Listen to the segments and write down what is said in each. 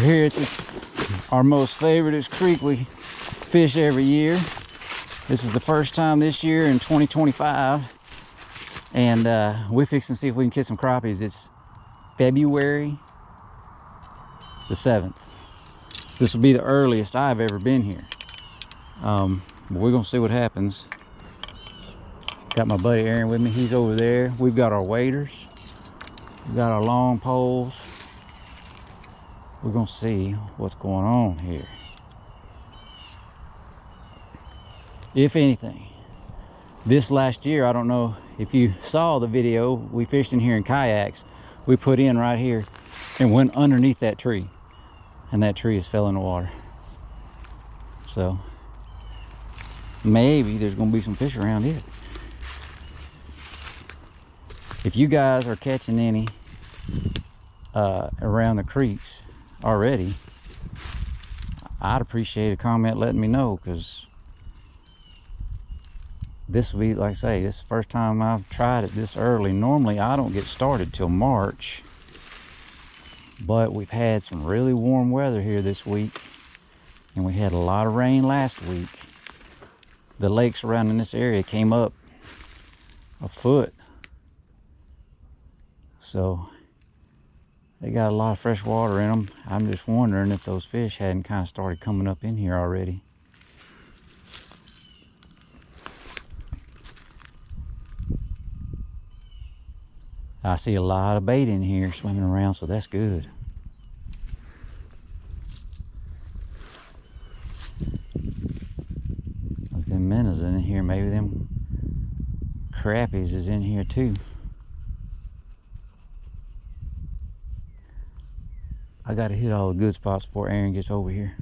Here at our most favorite creek we fish every year. This is the first time this year in 2025, and we're fixing to see if we can catch some crappies. It's February the 7th. This will be the earliest I've ever been here. But we're gonna see what happens. Got my buddy Aaron with me. He's over there. We've got our waders. We've got our long poles. We're gonna see what's going on here. If anything, this last year, I don't know if you saw the video, we fished in here in kayaks. We put in right here and went underneath that tree, and that tree has fell in the water. So maybe there's gonna be some fish around here. If you guys are catching any around the creeks already, I'd appreciate a comment letting me know, because this will be, like I say, this is the first time I've tried it this early. Normally I don't get started till March, but we've had some really warm weather here this week, and we had a lot of rain last week. The lakes around in this area came up a foot, so they got a lot of fresh water in them. I'm just wondering if those fish hadn't kind of started coming up in here already. I see a lot of bait in here swimming around, so that's good. Look, them minnows in here. Maybe them crappies is in here too. I gotta hit all the good spots before Aaron gets over here.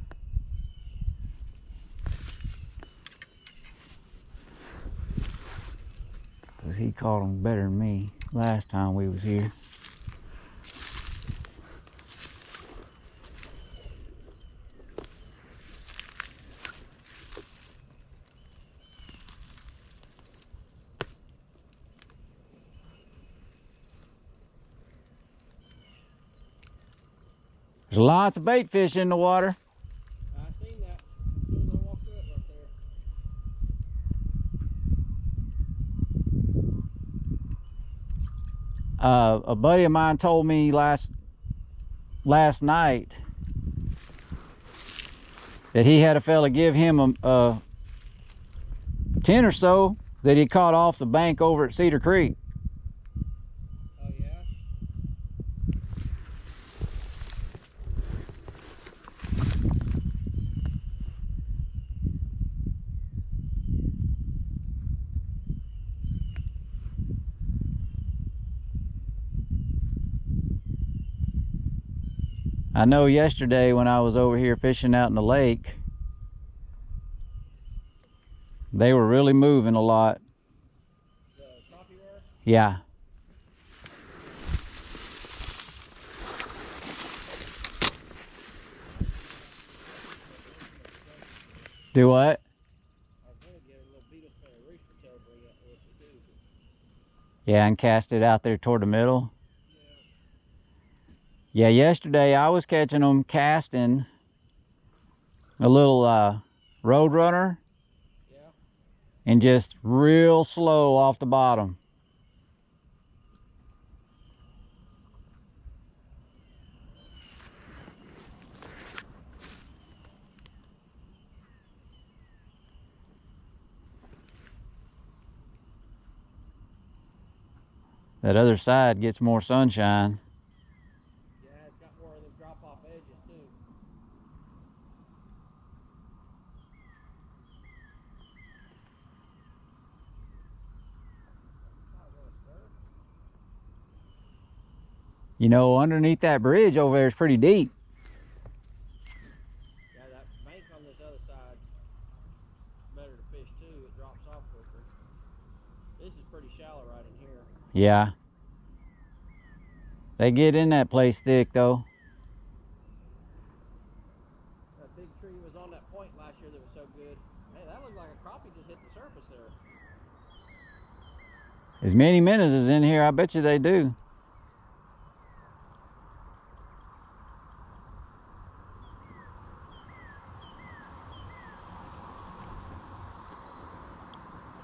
Cause he caught them better than me last time we was here. There's lots of bait fish in the water. I seen that as soon as I walked up right there. A buddy of mine told me last night that he had a fella give him a 10 or so that he caught off the bank over at Cedar Creek. Oh yeah? I know yesterday when I was over here fishing out in the lake, they were really moving a lot. The crappie were? Yeah. Do what? I was gonna get a little beetle spinner rooster tail bring up with it too. Yeah, and cast it out there toward the middle. Yeah, yesterday I was catching them casting a little road runner, Yeah. and just real slow off the bottom. That other side gets more sunshine. Yeah, it's got more of them drop off edges too. You know, underneath that bridge over there is pretty deep. Yeah, that bank on this other side's better to fish too. It drops off quicker. This is pretty shallow right in here. Yeah. They get in that place thick though. That big tree was on that point last year that was so good. Hey, that looked like a crappie just hit the surface there. As many minnows as in here, I bet you they do.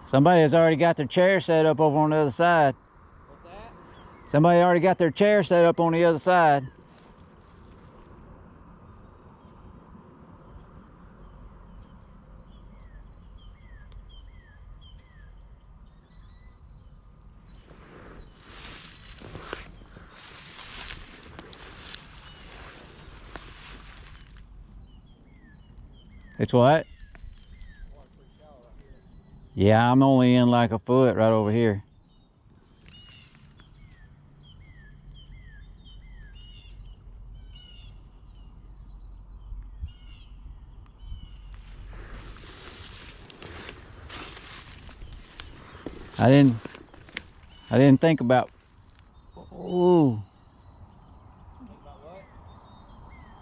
Somebody has already got their chair set up over on the other side. What's that? Somebody already got their chair set up on the other side. It's what? Water's pretty shallow right here. Yeah, I'm only in like a foot right over here. I didn't think about. Ooh. Think about what?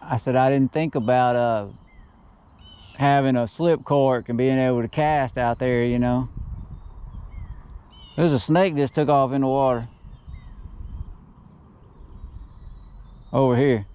I said I didn't think about having a slip cork and being able to cast out there, you know. There's a snake just took off in the water. Over here.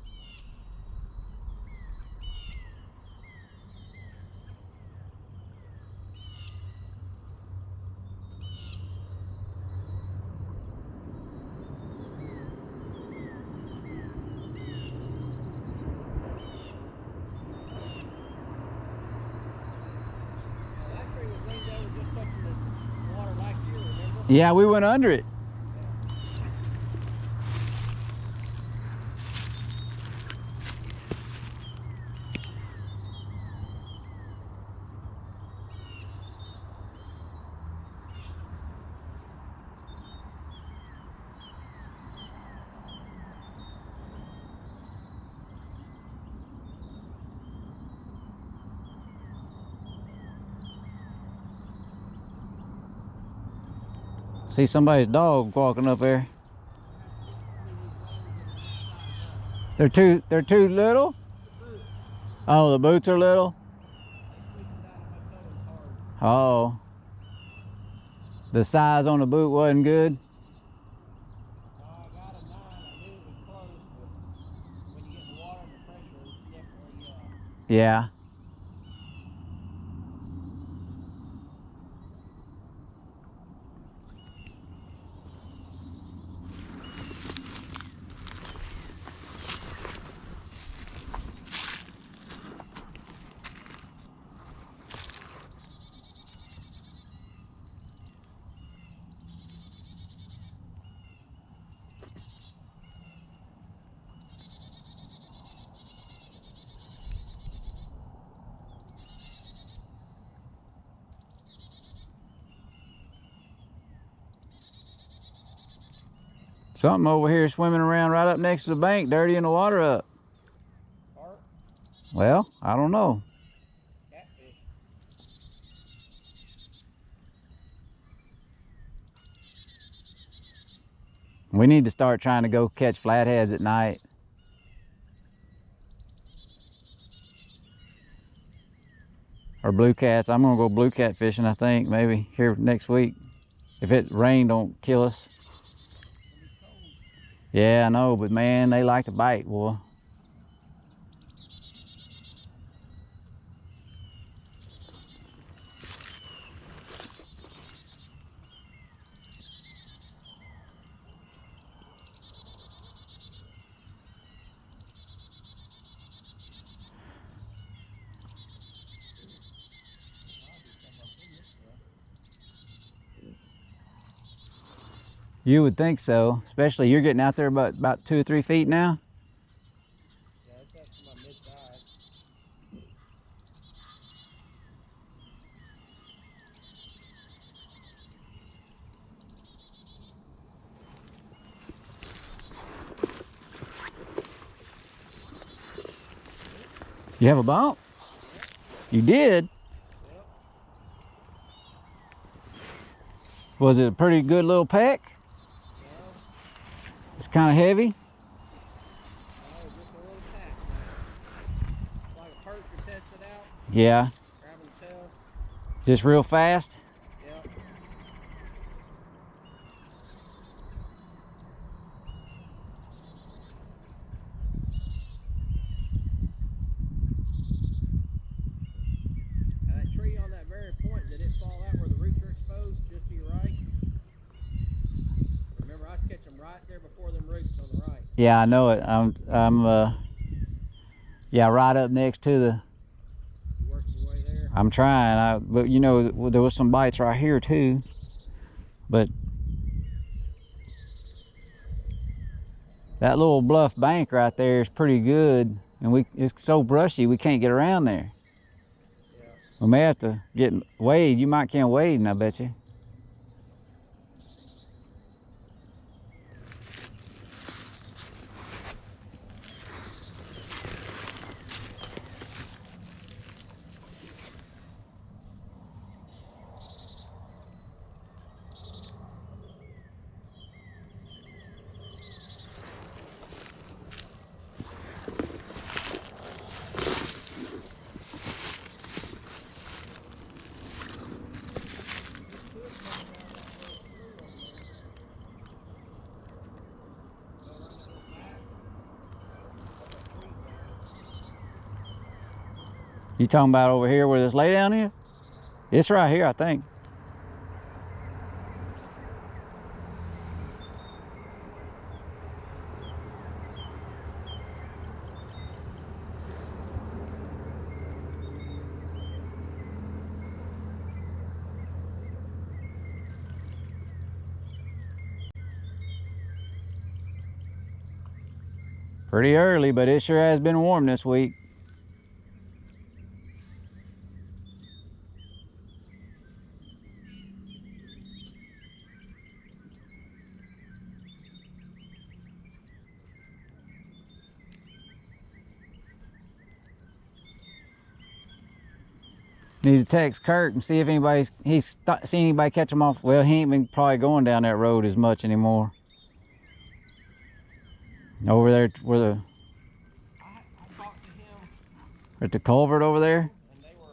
That tree was leaned over just touching the water last year, remember? Yeah, we went under it. See somebody's dog walking up there. They're too little? Oh, the boots are little? Oh. The size on the boot wasn't good? I got a 9. I knew it was close, but when you get in the water and the pressure, it's definitely, Yeah. Something over here swimming around right up next to the bank, dirtying the water up. carp, Well, I don't know. catfish. We need to start trying to go catch flatheads at night. Or blue cats. I'm gonna go blue cat fishing, I think, maybe here next week. If it rain don't kill us. Yeah, I know, but man, they like to bite, boy. You would think so, especially you're getting out there about 2 or 3 feet now. Yeah, it's up to my mid-thigh. You have a bump? You did? Yep. Was it a pretty good little peck? No, It's kind of heavy. no, just a little tack. It's like a perch we tested out, Yeah, grabbing the tail. just real fast. Yep. And that tree on that very point, did it fall out where the roots are exposed? right there before them roots on the right. Yeah, I know it. Yeah, right up next to the. You work your way there. I'm trying. But you know, there was some bites right here too. But that little bluff bank right there is pretty good, and it's so brushy we can't get around there. Yeah. We may have to get wade. You might can't wade, I bet you. You talking about over here where this lay down is? It's right here, I think. Pretty early, but it sure has been warm this week. Need to text Kurt and see if he's seen anybody catch them off. Well, he ain't been probably going down that road as much anymore. Over there where the I talked to him. at the culvert over there. And they were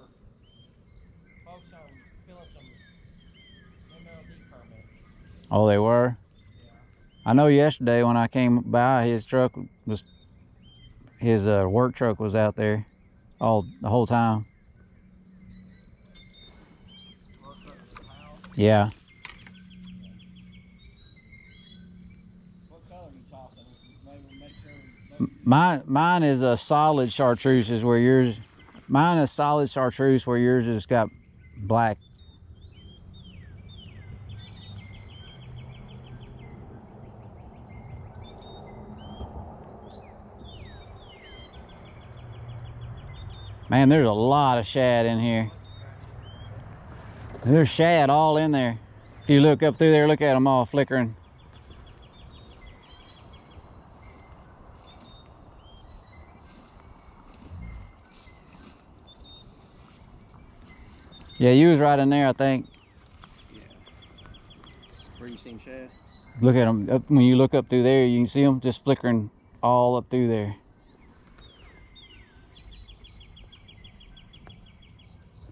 folks on filling some MLD permits. Oh, they were. Yeah. I know yesterday when I came by, his work truck was out there the whole time. Yeah. What color are you tossing? Maybe make sure. Mine is a solid chartreuse, is where yours. Mine is solid chartreuse, where yours has got black. Man, there's a lot of shad in here. There's shad all in there. If you look up through there, look at them all flickering. Yeah, you was right in there, I think. Yeah. Where you seen shad? Look at them. When you look up through there, you can see them just flickering all up through there.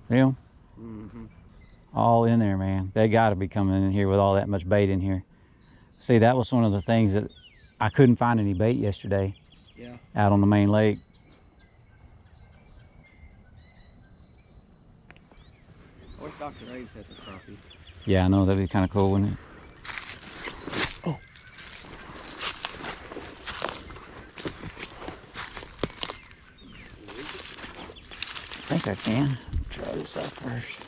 See them? Mm-hmm. All in there, man. They got to be coming in here with all that much bait in here. See, that was one of the things that I couldn't find any bait yesterday. Yeah. Out on the main lake. I wish Dr. A's had the crappie. Yeah, I know, that'd be kind of cool, wouldn't it? Oh. I think I can. Try this out first.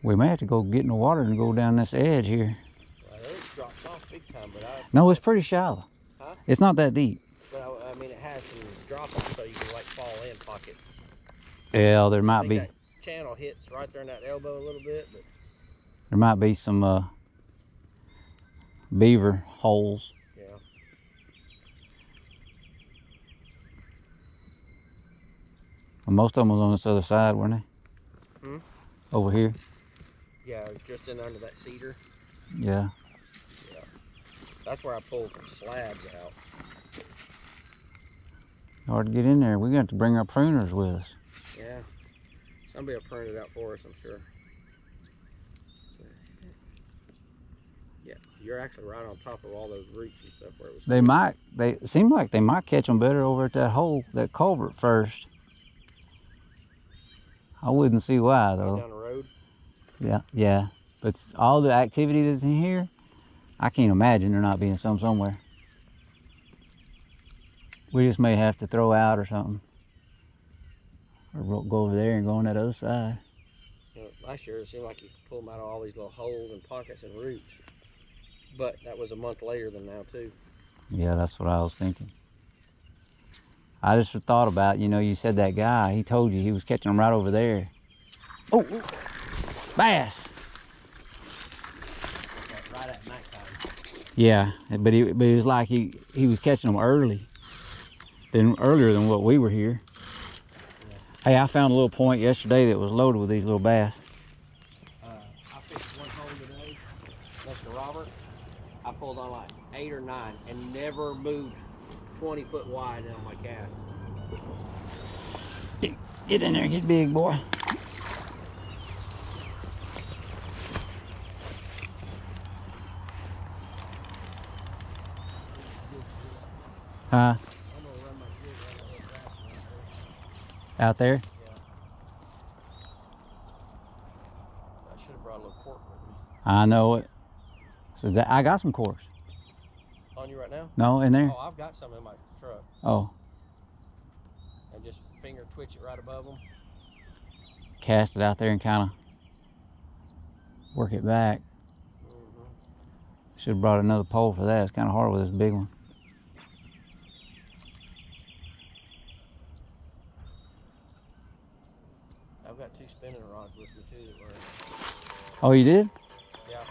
We may have to go get in the water and go down this edge here. Well, it drops off big time, but No, it's pretty shallow. Huh? It's not that deep. But I mean, it has some drop off, so you can like fall in pockets. Yeah, there might be. That channel hits right there in that elbow a little bit, but There might be some beaver holes. yeah. Well, most of them was on this other side, weren't they? Hmm? Over here. Yeah, just in under that cedar. Yeah. Yeah. That's where I pulled some slabs out. Hard to get in there. We're going to have to bring our pruners with us. Yeah. Somebody will prune it out for us, I'm sure. Yeah, you're actually right on top of all those roots and stuff where it was. They seem like they might catch them better over at that hole, that culvert first. I wouldn't see why though. Right down the road. Yeah, yeah. But all the activity that's in here, I can't imagine there not being some somewhere. We just may have to throw out or something. Or go over there and go on that other side. You know, last year it seemed like you could pull them out of all these little holes and pockets and roots. But that was a month later than now too. Yeah, that's what I was thinking. I just thought about, you know, you said that guy, he told you he was catching them right over there. Oh, bass. Right at nighttime. Yeah, but it was like he was catching them earlier than what we were here. Yeah. Hey, I found a little point yesterday that was loaded with these little bass. I fished one hole today next to Robert. I pulled on like 8 or 9 and never moved 20 foot wide on my cast. Get in there, get big, boy. Huh? I'm gonna run my jig right over the grass Out there? Yeah. I should have brought a little cork with me. I know it. So I got some corks. On you right now? No, in there? Oh, I've got some in my truck. Oh. And just finger twitch it right above them. Cast it out there and kind of work it back. Should have brought another pole for that. It's kind of hard with this big one. I've got 2 spinning rods with me too that were. Oh, you did? Yeah.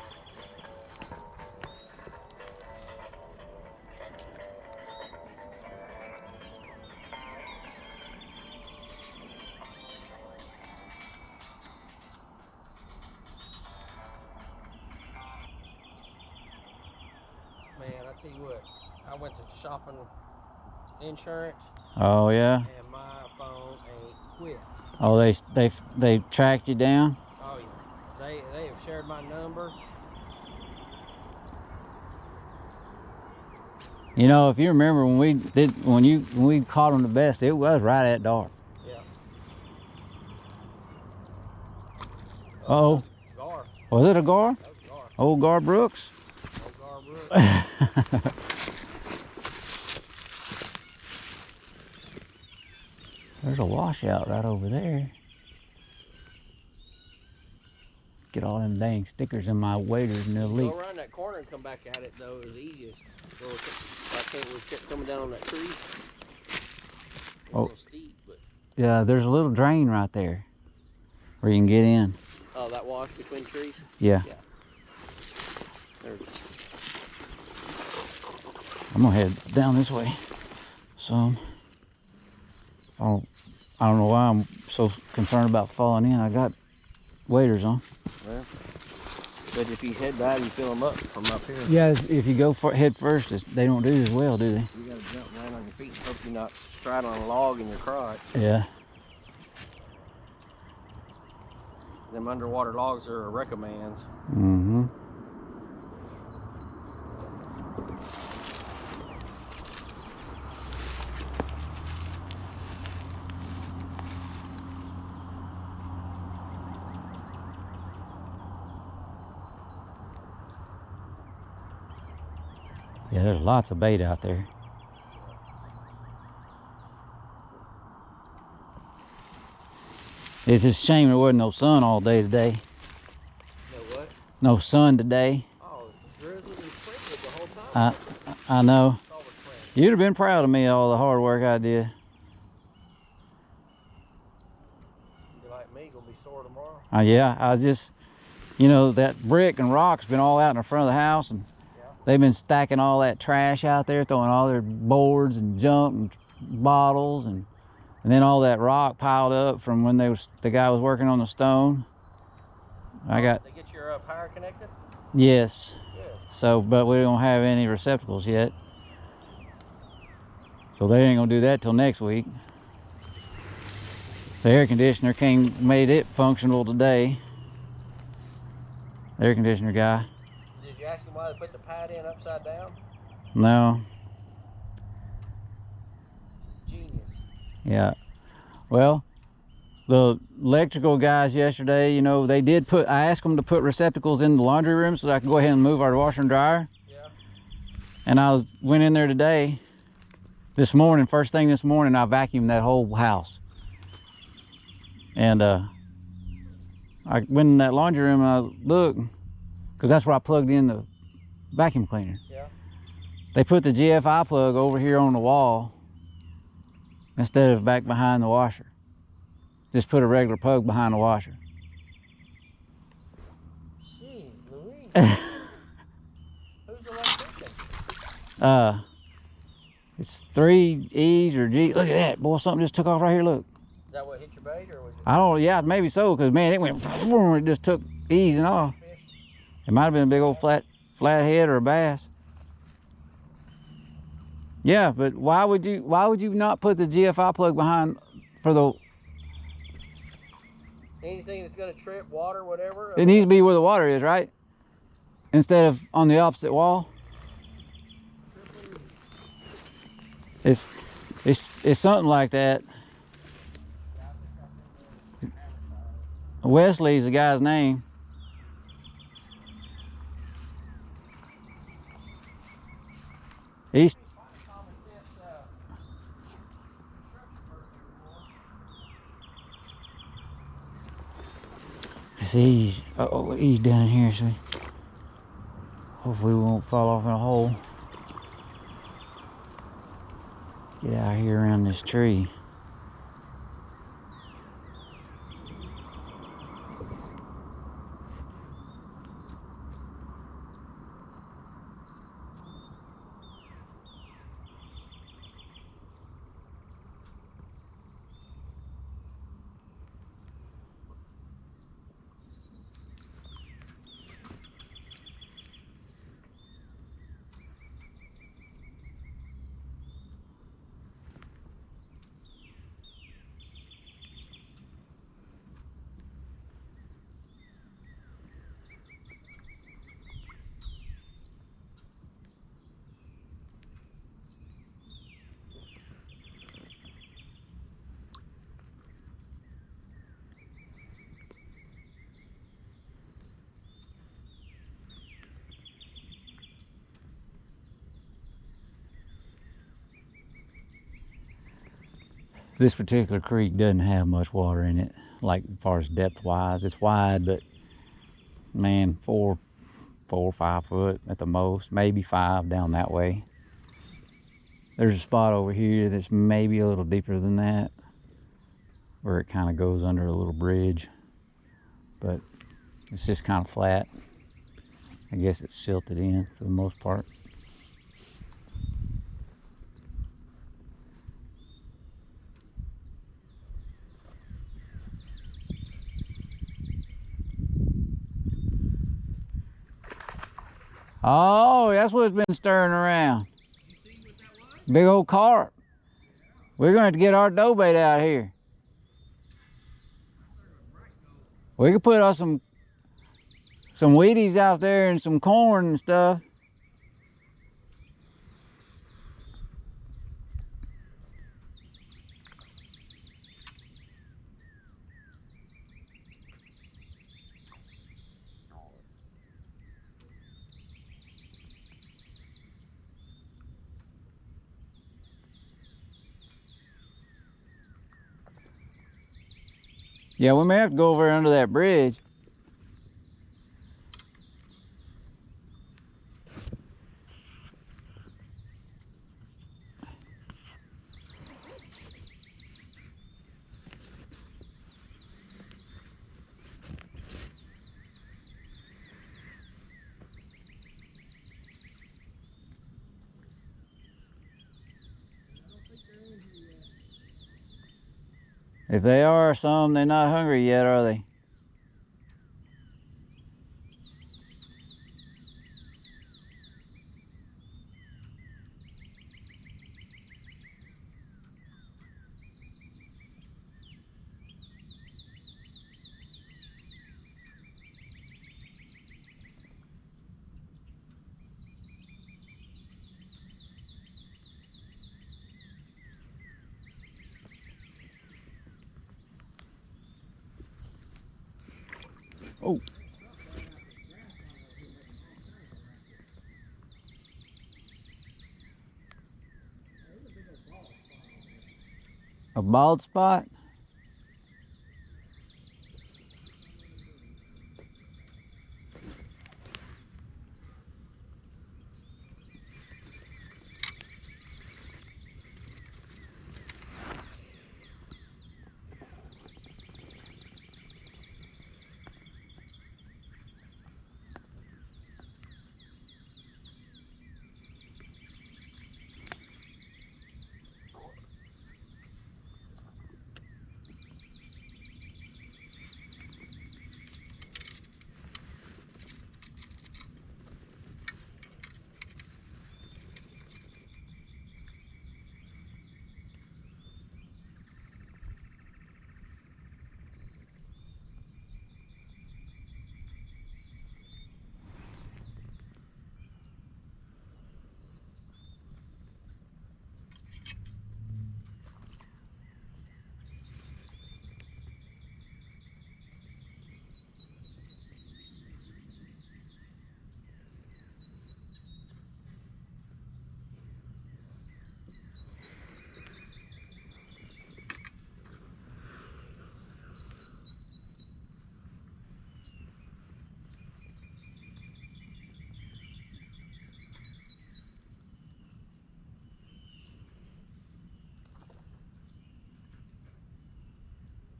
Man, I tell you what, I went to shopping insurance. Oh yeah. And my phone ain't quit. Oh, they tracked you down? Oh yeah. They have shared my number. You know, if you remember when we caught them the best, it was right at dark. Yeah. Uh-oh. Gar. Was it a gar? That was Gar. Old Gar Brooks? Old Gar Brooks. There's a washout right over there. Get all them dang stickers in my waders and they'll leak. Go around that corner and come back at it though is easiest. So I think we kept coming down on that tree. It's a little steep, but Yeah, there's a little drain right there where you can get in. oh, that wash between trees? Yeah. Yeah. There. I'm gonna head down this way. So I don't know why I'm so concerned about falling in. I got waders on. Well, but if you head back, you fill them up from up here. Yeah, if you go head first, they don't do as well, do they? You gotta jump right on your feet and hope you're not straddling a log in your crotch. Yeah. Them underwater logs are a recommend. Mm-hmm. Yeah, there's lots of bait out there. It's just a shame there wasn't no sun all day today. No what? No sun today. Oh, it's drizzling and sprinkled the whole time. I know. It's always sprinkled. You'd have been proud of me, all the hard work I did. You're like me, gonna be sore tomorrow. Yeah, I was just, you know, that brick and rock's been all out in the front of the house, and Yeah. they've been stacking all that trash out there, throwing all their boards and junk and bottles, and then all that rock piled up from when the guy was working on the stone. I got, They get your power connected? yes. Good. So, but we don't have any receptacles yet. So they ain't gonna do that till next week. The air conditioner made it functional today. The air conditioner guy. Did you ask him why they put the pad in upside down? No. Genius. Yeah. Well, The electrical guys yesterday, you know, they did put, I asked them to put receptacles in the laundry room so that I could go ahead and move our washer and dryer. Yeah. And went in there today, this morning, first thing this morning, I vacuumed that whole house. And I went in that laundry room and I looked, because that's where I plugged in the vacuum cleaner. Yeah. They put the GFI plug over here on the wall instead of back behind the washer. Just put a regular plug behind the washer. Jeez Louise. Who's the electrician? It's 3 E's or G. Look at that, boy, something just took off right here, look. Is that what hit your bait, or was it? I don't, yeah, maybe so, because man, it went, it just took E's and off. Fish? It might have been a big old flathead or a bass. Yeah, but why would you not put the GFI plug behind for the... Anything that's gonna trip, water, whatever? It needs to be where the water is, right? Instead of on the opposite wall. It's something like that. Wesley's the guy's name. He's... See, he's down here, so hopefully we won't fall off in a hole. Get out here around this tree. This particular creek doesn't have much water in it, like as far as depth wise. It's wide, but man, 4 or 5 foot at the most, maybe 5 down that way. There's a spot over here that's maybe a little deeper than that, where it kind of goes under a little bridge, but it's just kind of flat. I guess it's silted in for the most part. Oh, that's what's been stirring around. You see what that was? Big old carp. We're going to have to get our dough bait out here. We could put us some Wheaties out there and some corn and stuff. Yeah, we may have to go over under that bridge. If they are some, they're not hungry yet, are they? Oh. A bald spot?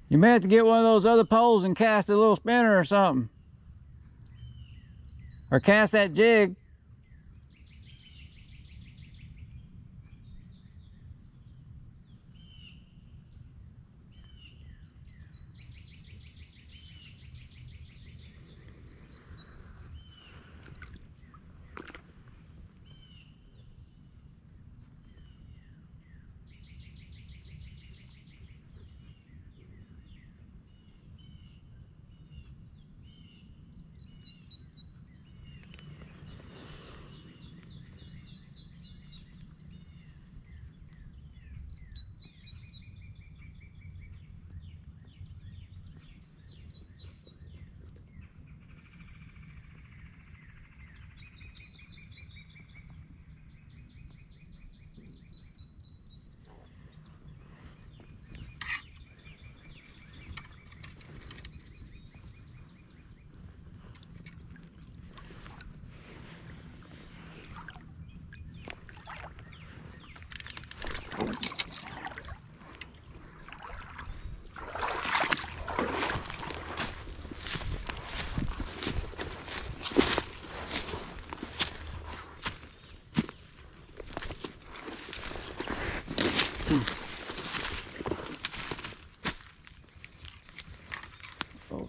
You may have to get one of those other poles and cast a little spinner or something. Or cast that jig. Oh.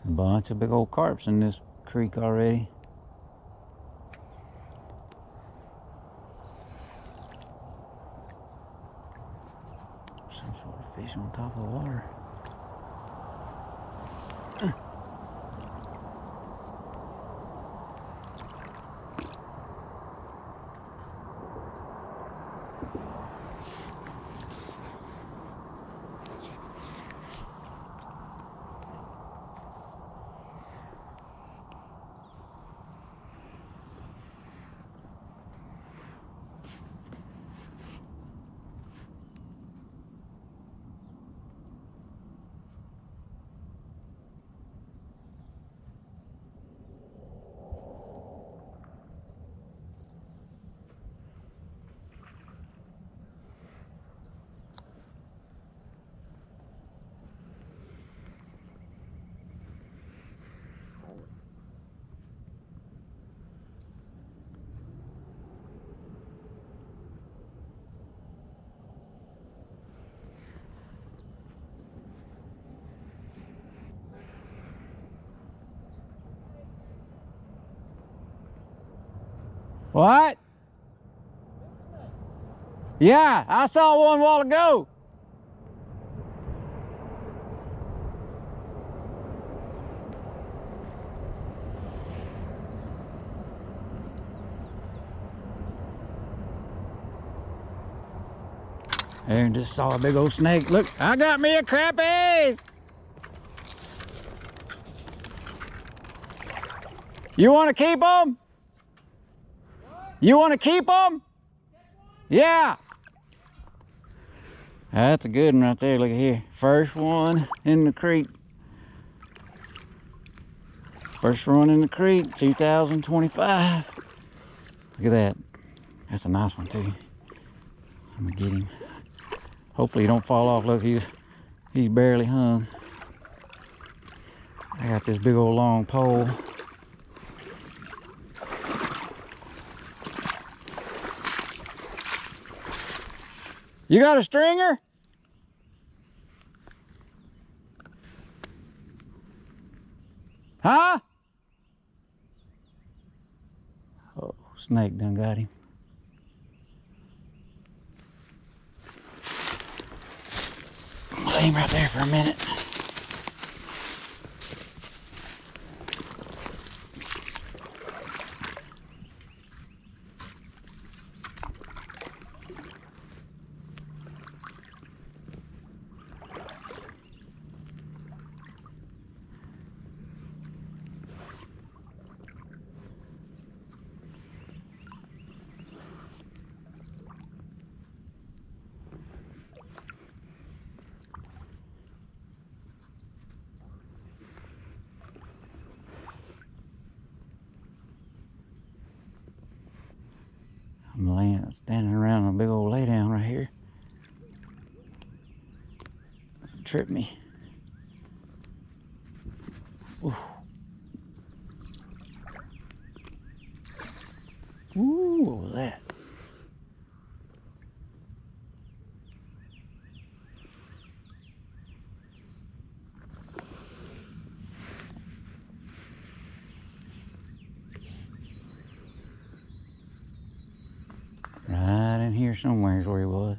A bunch of big old carps in this creek already. Some sort of fish on top of the water. What? Yeah, I saw one a while ago. There, just saw a big old snake. Look, I got me a crappie. You want to keep them? You want to keep them? Yeah. That's a good one right there. Look at here. First one in the creek. First one in the creek, 2025. Look at that. That's a nice one too. I'm gonna get him. Hopefully he don't fall off. Look, he's barely hung. I got this big old long pole. You got a stringer? Huh? Oh, snake done got him. Lay him right there for a minute. I'm standing around a big old lay down right here. Trip me. Ooh. Ooh, what was that? Right in here somewhere is where he was.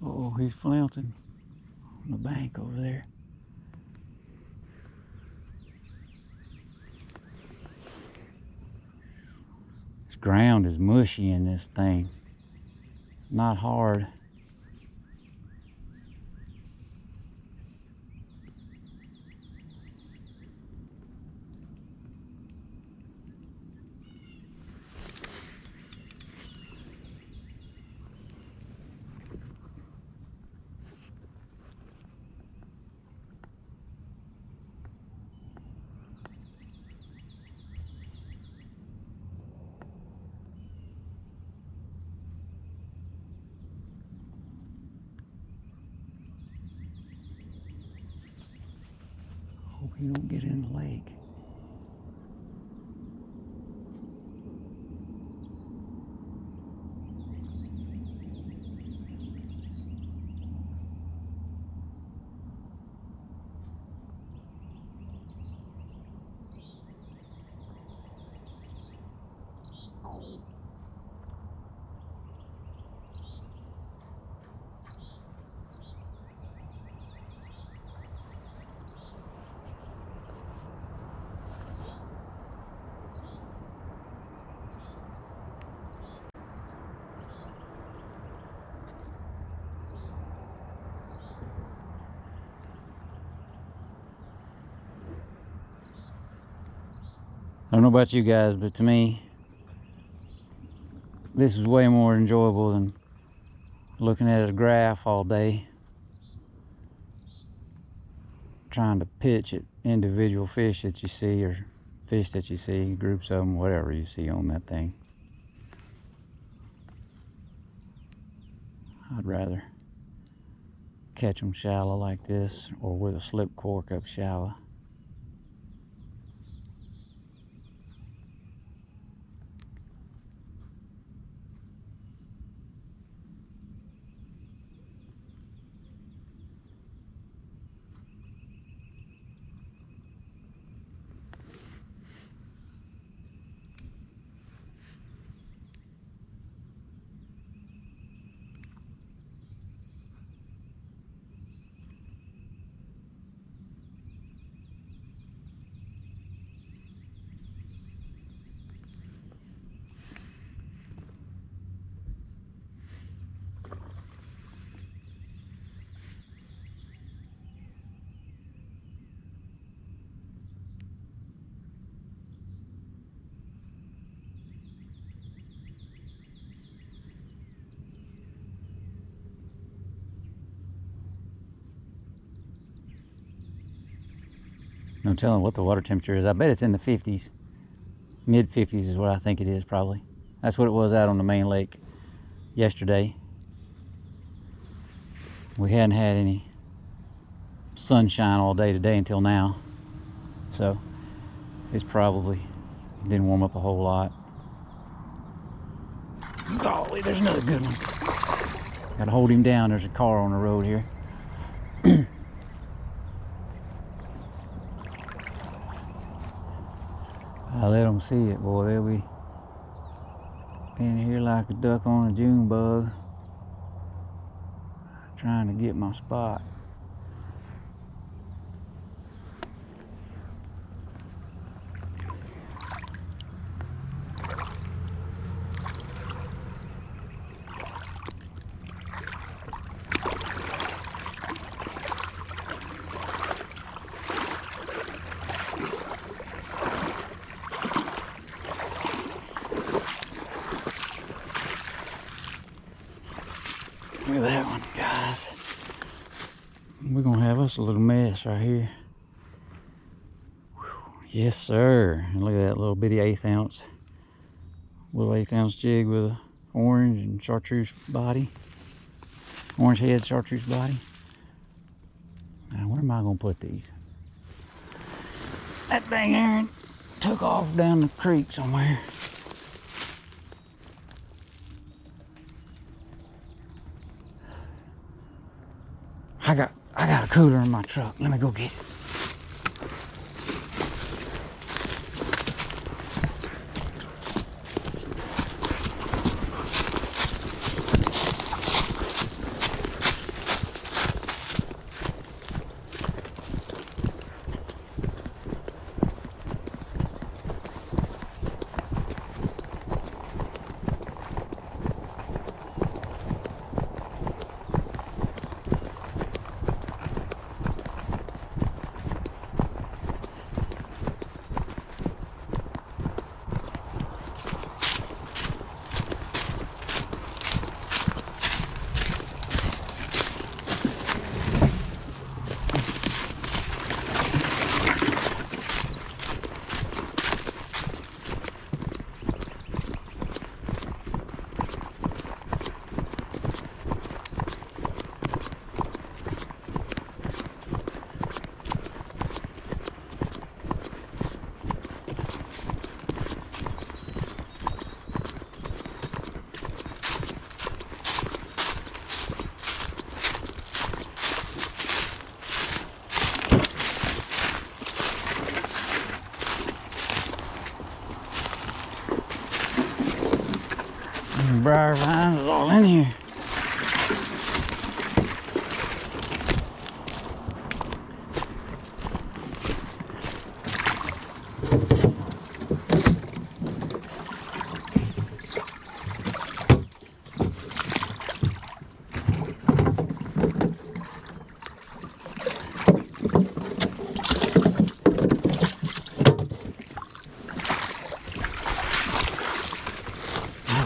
Oh, he's flouncing on the bank over there. This ground is mushy in this thing. Not hard. Hope he don't get in the lake. I don't know about you guys, but to me, this is way more enjoyable than looking at a graph all day, trying to pitch at individual fish that you see, or fish that you see, groups of them, whatever you see on that thing. I'd rather catch them shallow like this, or with a slip cork up shallow. No telling what the water temperature is. I bet it's in the 50s. Mid 50s is what I think it is, probably. That's what it was out on the main lake yesterday. We hadn't had any sunshine all day today until now. So it's probably didn't warm up a whole lot. Golly, there's another good one. Gotta hold him down. There's a car on the road here. I let them see it, boy. They'll be in here like a duck on a June bug, trying to get my spot. Look at that one, guys. We're gonna have us a little mess right here. Whew. Yes, sir. And look at that little bitty 1/8 ounce. Little 1/8 ounce jig with a orange and chartreuse body. Orange head, chartreuse body. Now, where am I gonna put these? That dang Aaron took off down the creek somewhere. I got a cooler in my truck. Let me go get it. Briar vines is all in here.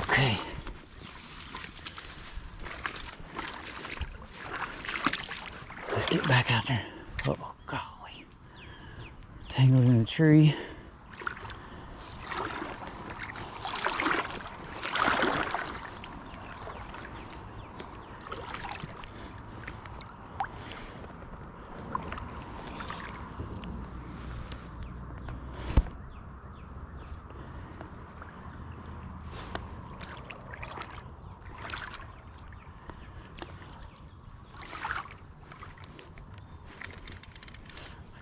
Okay. Let's get back out there. Oh, golly. Tangled in a tree.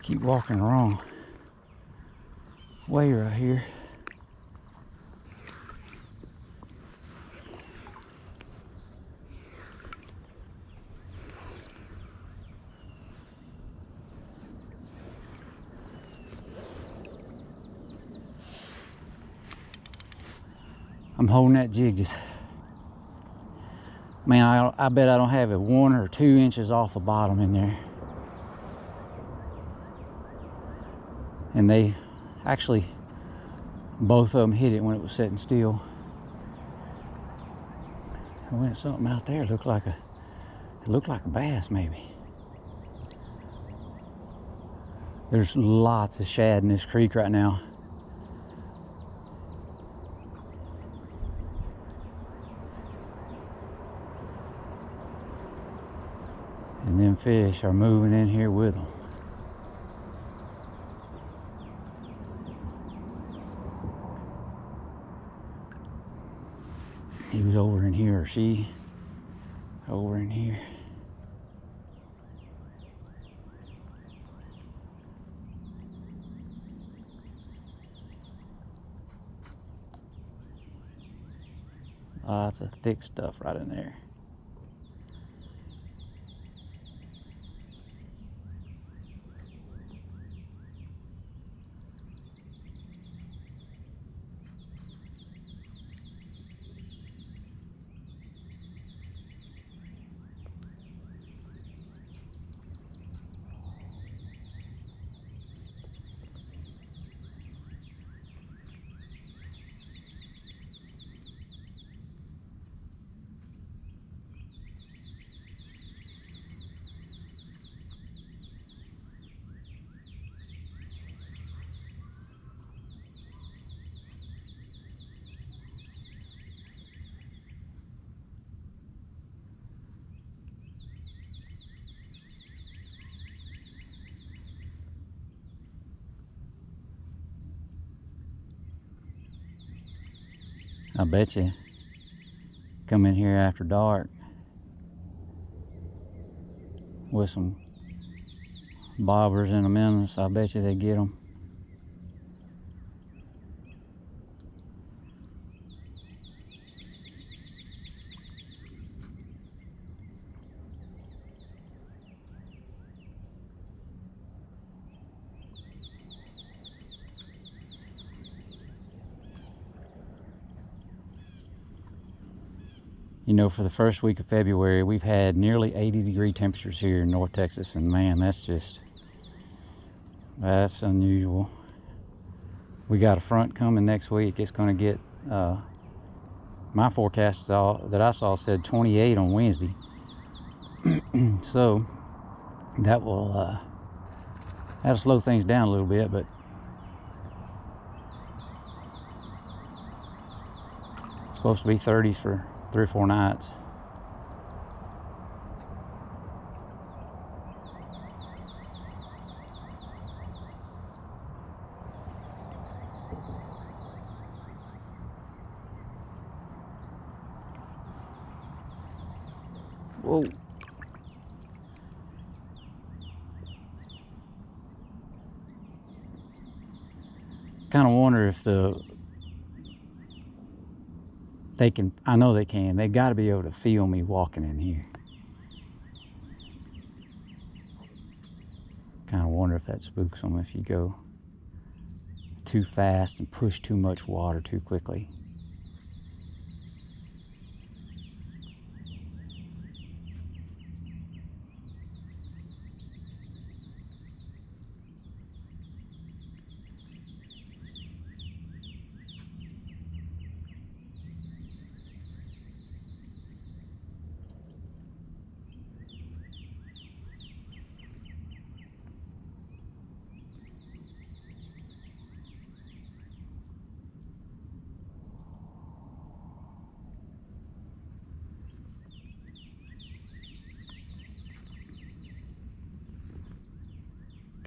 Keep walking the wrong way right here. I'm holding that jig just, man, I bet I don't have it 1 or 2 inches off the bottom in there. And they actually, both of them hit it when it was sitting still. I went something out there, it looked like a bass maybe. There's lots of shad in this creek right now. And them fish are moving in here with them. He was over in here, or she over in here. Lots of thick stuff right in there. I bet you come in here after dark with some bobbers and a minnows. I bet you they get them. You know, for the first week of February, we've had nearly 80-degree temperatures here in North Texas, and man, that's unusual. We got a front coming next week. It's going to get, my forecast that I saw said 28 on Wednesday. So that'll slow things down a little bit, but it's supposed to be 30s for 3 or 4 nights. Whoa. Kind of wonder if they can, I know they can, they've got to be able to feel me walking in here. Kind of wonder if that spooks them if you go too fast and push too much water too quickly.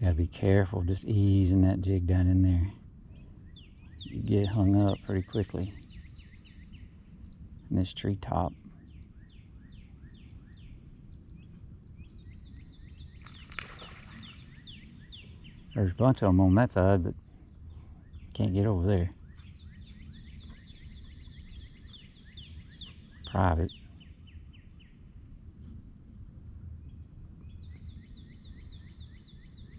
Gotta be careful, just easing that jig down in there. You get hung up pretty quickly in this treetop. There's a bunch of them on that side, but can't get over there. Private.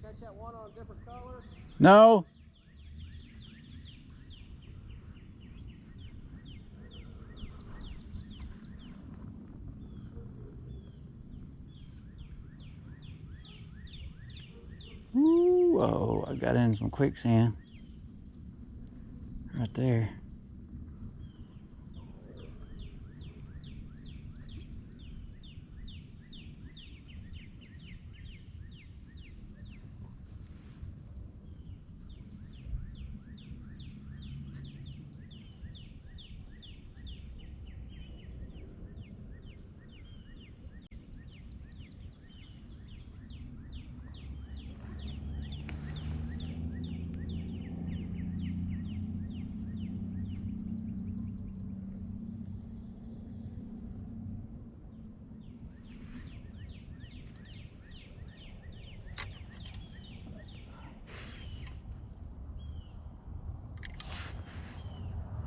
Catch that one on a different color? No. Ooh, whoa, I got in some quicksand right there.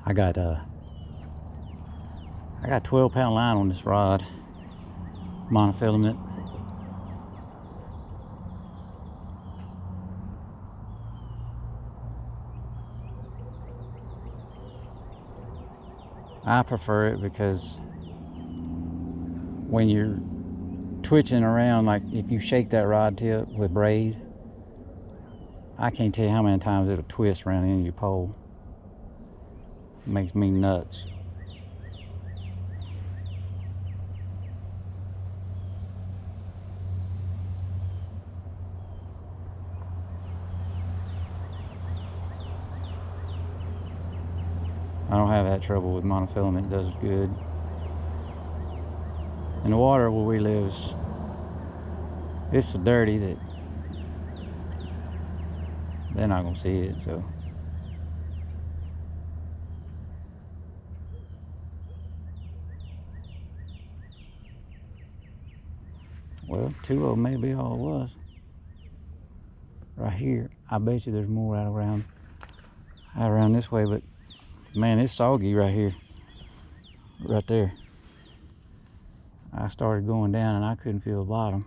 I got 12-pound line on this rod, monofilament. I prefer it because when you're twitching around, like if you shake that rod tip with braid, I can't tell you how many times it'll twist around the end of your pole. It makes me nuts. I don't have that trouble with monofilament. It does good. And the water where we live is, it's so dirty that they're not gonna see it. So well, 2 of them may be all it was. Right here, I bet you there's more out around this way, but man, it's soggy right here, right there. I started going down and I couldn't feel the bottom.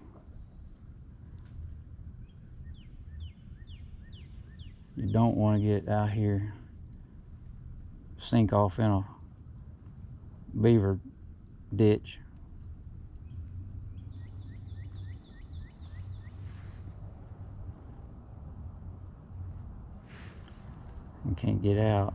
You don't want to get out here, sink off in a beaver ditch. And can't get out.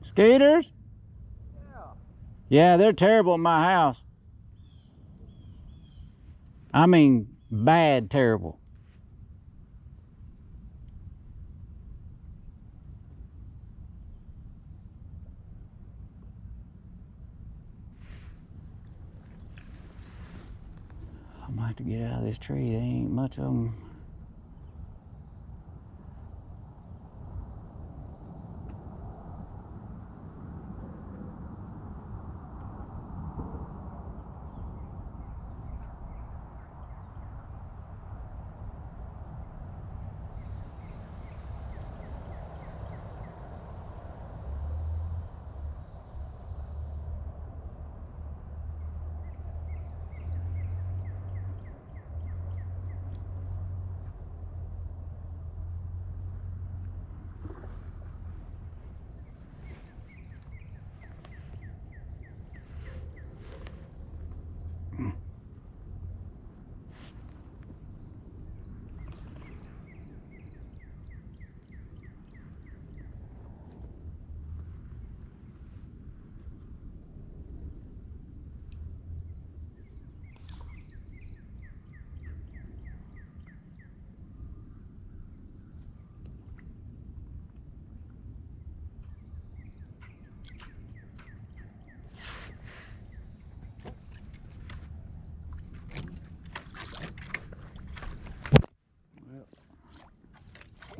Skaters? Yeah, they're terrible in my house. I mean, bad, terrible. I might have to get out of this tree. There ain't much of them.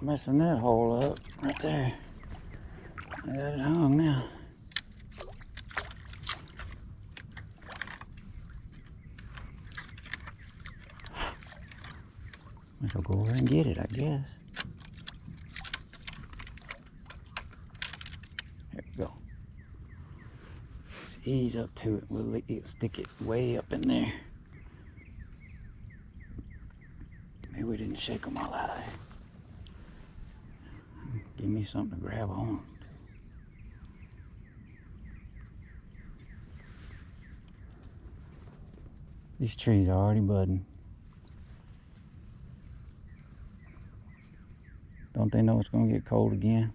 Messing that hole up right there. I got it hung now. I'll go over and get it, I guess. There we go. Let's ease up to it. We'll stick it way up in there. Maybe we didn't shake them all out of there. Give me something to grab on. These trees are already budding. Don't they know it's going to get cold again?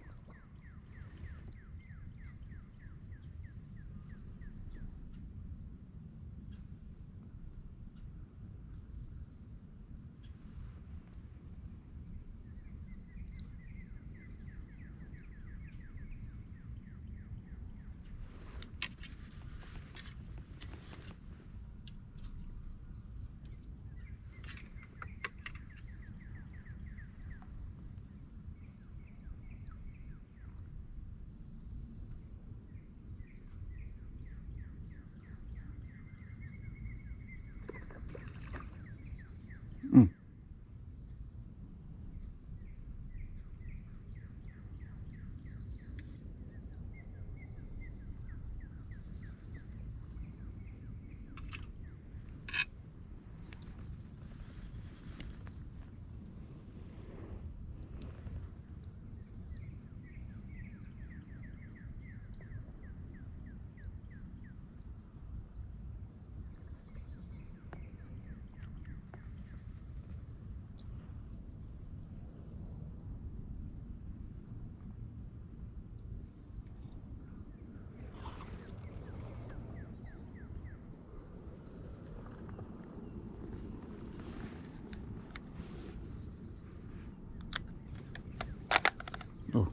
Mm. Oh.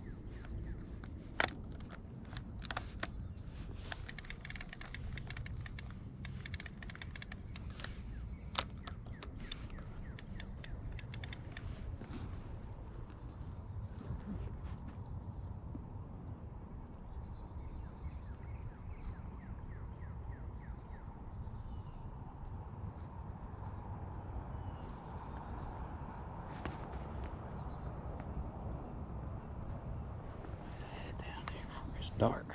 Head down there before it's dark.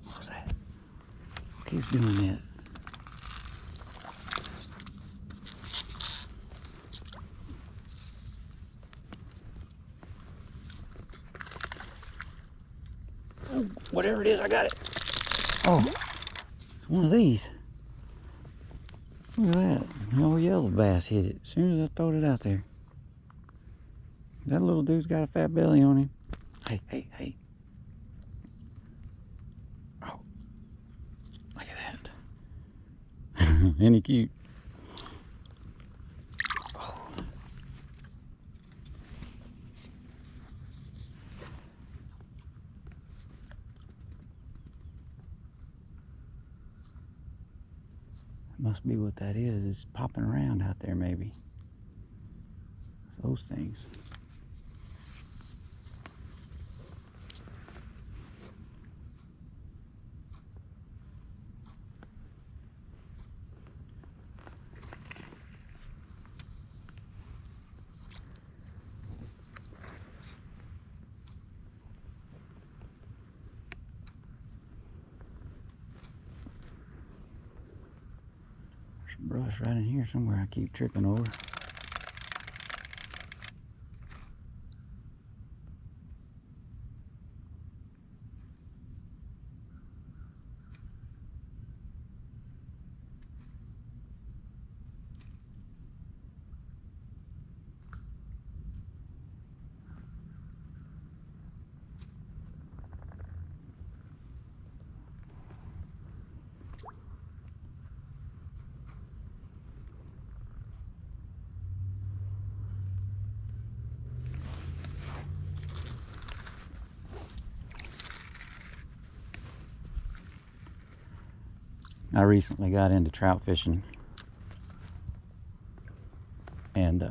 What was that? Keeps doing that. Oh, whatever it is, I got it. Oh, it's one of these. Look at that. An old yellow bass hit it as soon as I throwed it out there. That little dude's got a fat belly on him. Hey, hey, hey. Oh, look at that. Ain't he cute? Oh. Must be what that is. It's popping around out there, maybe. It's those things. There's some brush right in here somewhere I keep tripping over. I recently got into trout fishing and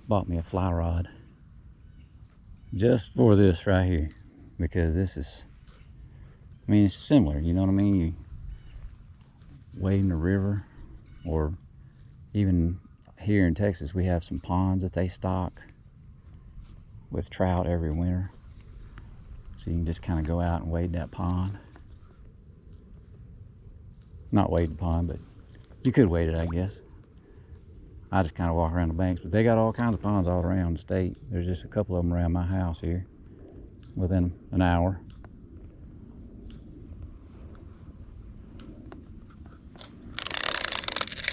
bought me a fly rod just for this right here, because this is, I mean, it's similar, you know what I mean? You wade in the river, or even here in Texas we have some ponds that they stock, with trout every winter. So you can just kind of go out and wade that pond. Not wade the pond, but you could wade it, I guess. I just kind of walk around the banks, but they got all kinds of ponds all around the state. There's just a couple of them around my house here within an hour.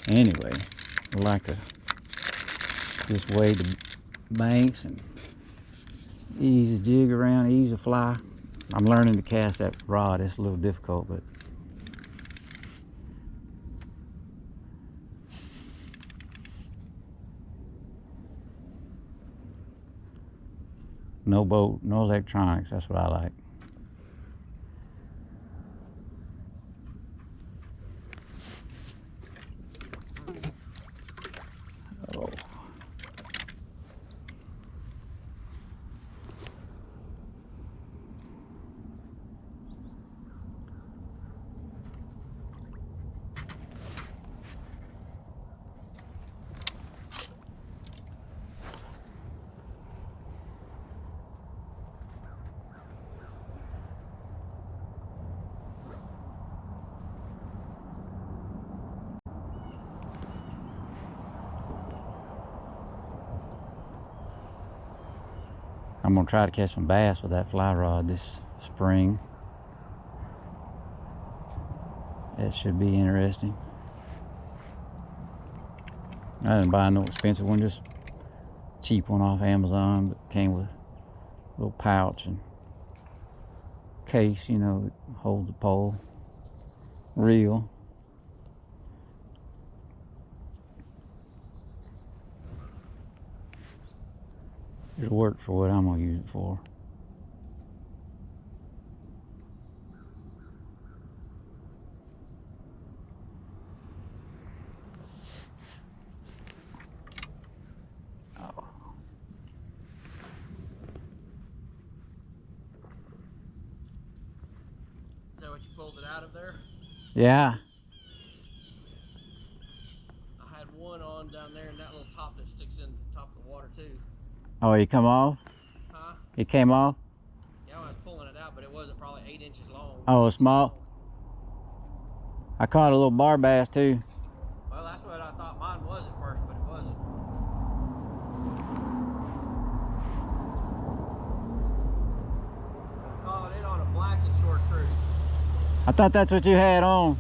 Anyway, I like to just wade the banks and ease the jig around, ease the fly. I'm learning to cast that rod. It's a little difficult, but no boat, no electronics. That's what I like. Oh. I'm gonna try to catch some bass with that fly rod this spring. That should be interesting. I didn't buy no expensive one, just cheap one off Amazon, but came with a little pouch and case, you know, that holds the pole. Reel. It'll work for what I'm gonna use it for. Oh. Is that what you pulled it out of there? Yeah. I had one on down there and that little top that sticks in the top of the water too. Oh, he come off? Huh? It came off? Yeah, I was pulling it out, but it wasn't probably 8 inches long. Oh, small? I caught a little bar bass too. Well, that's what I thought mine was at first, but it wasn't. I caught it on a black and short cruise. I thought that's what you had on.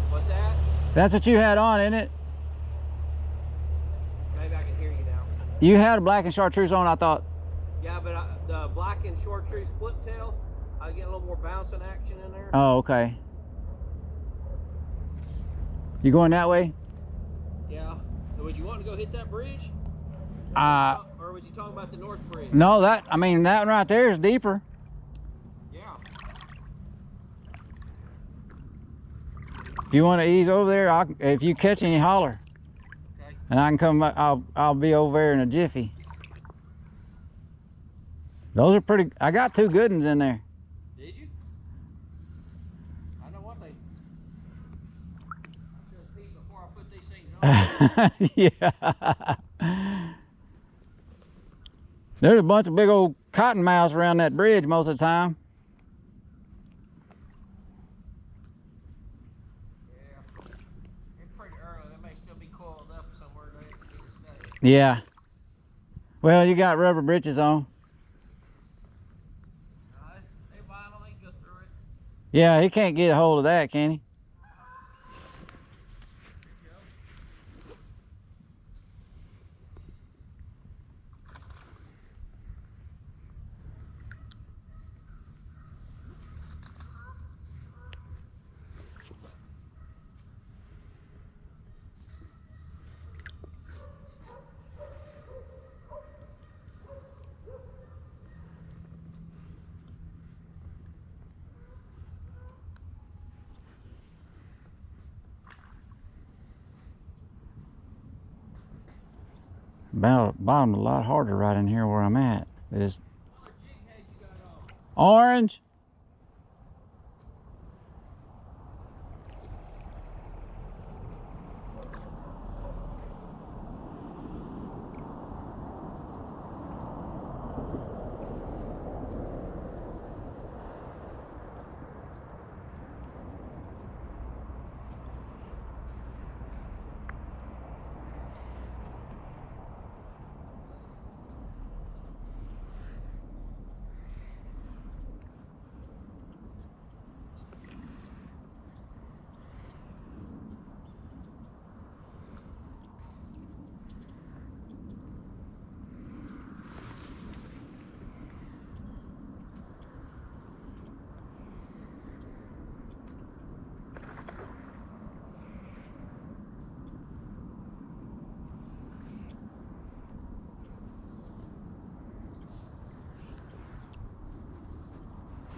What's that? That's what you had on, isn't it? Maybe I can hear you now. You had a black and chartreuse on, I thought. Yeah, but the black and short cruise flip tail, I get a little more bouncing action in there. Oh, okay. You going that way? Yeah. So was you wanting to go hit that bridge? Or was you talking about the north bridge? No, that one right there is deeper. Yeah. If you want to ease over there, if you catch any, holler. Okay. And I can come, I'll be over there in a jiffy. Those are pretty, I got 2 good ones in there. Did you? I know one thing. I should pee before I put these things on. Yeah. There's a bunch of big old cottonmouths around that bridge most of the time. Yeah. It's pretty early. They may still be coiled up somewhere they need to stay. Yeah. Well, you got rubber britches on. They vinyl, they can go through it. Yeah, he can't get a hold of that, can he? Bottom's a lot harder right in here where I'm at. It's orange.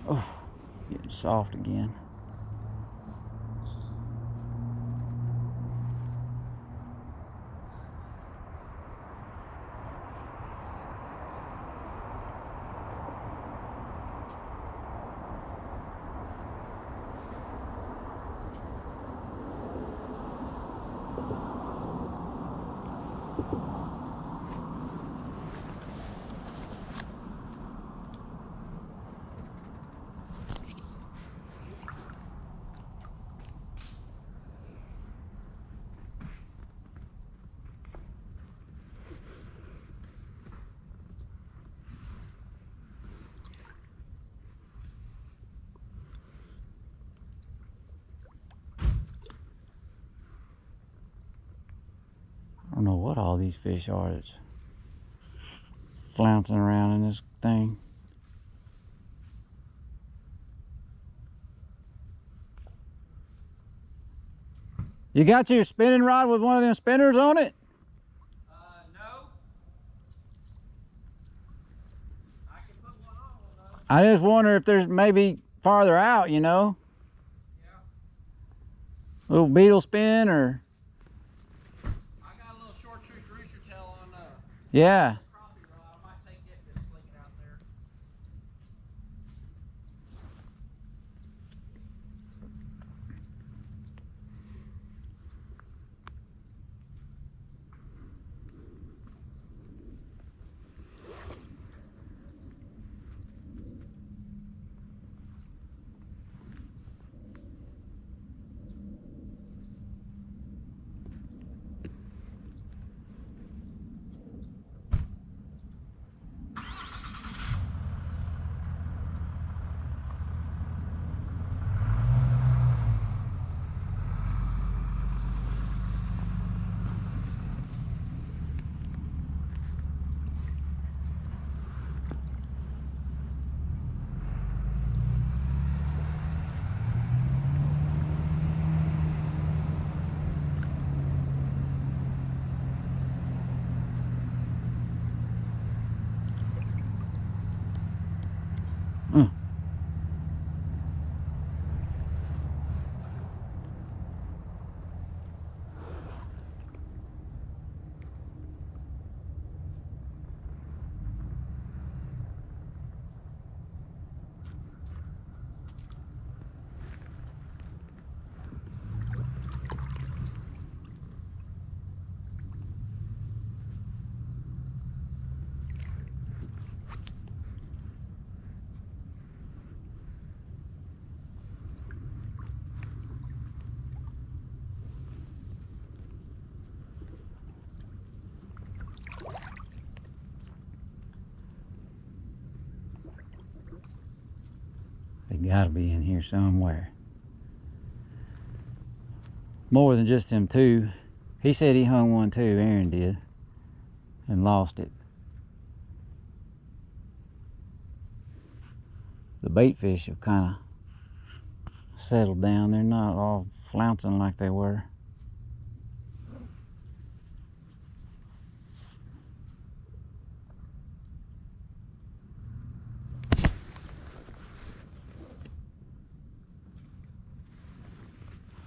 Oh, getting soft again. I don't know what all these fish are that's flouncing around in this thing. You got your spinning rod with one of them spinners on it? No. I can put one on though. I just wonder if there's maybe farther out, you know? Yeah. Little beetle spin or... I got a little chartreuse rooster tail on Yeah. crappie rod. I might take it and just sling it out there. Mm. They gotta be in here somewhere. More than just them two. He said he hung one too, Aaron did, and lost it. The bait fish have kind of settled down. They're not all flouncing like they were.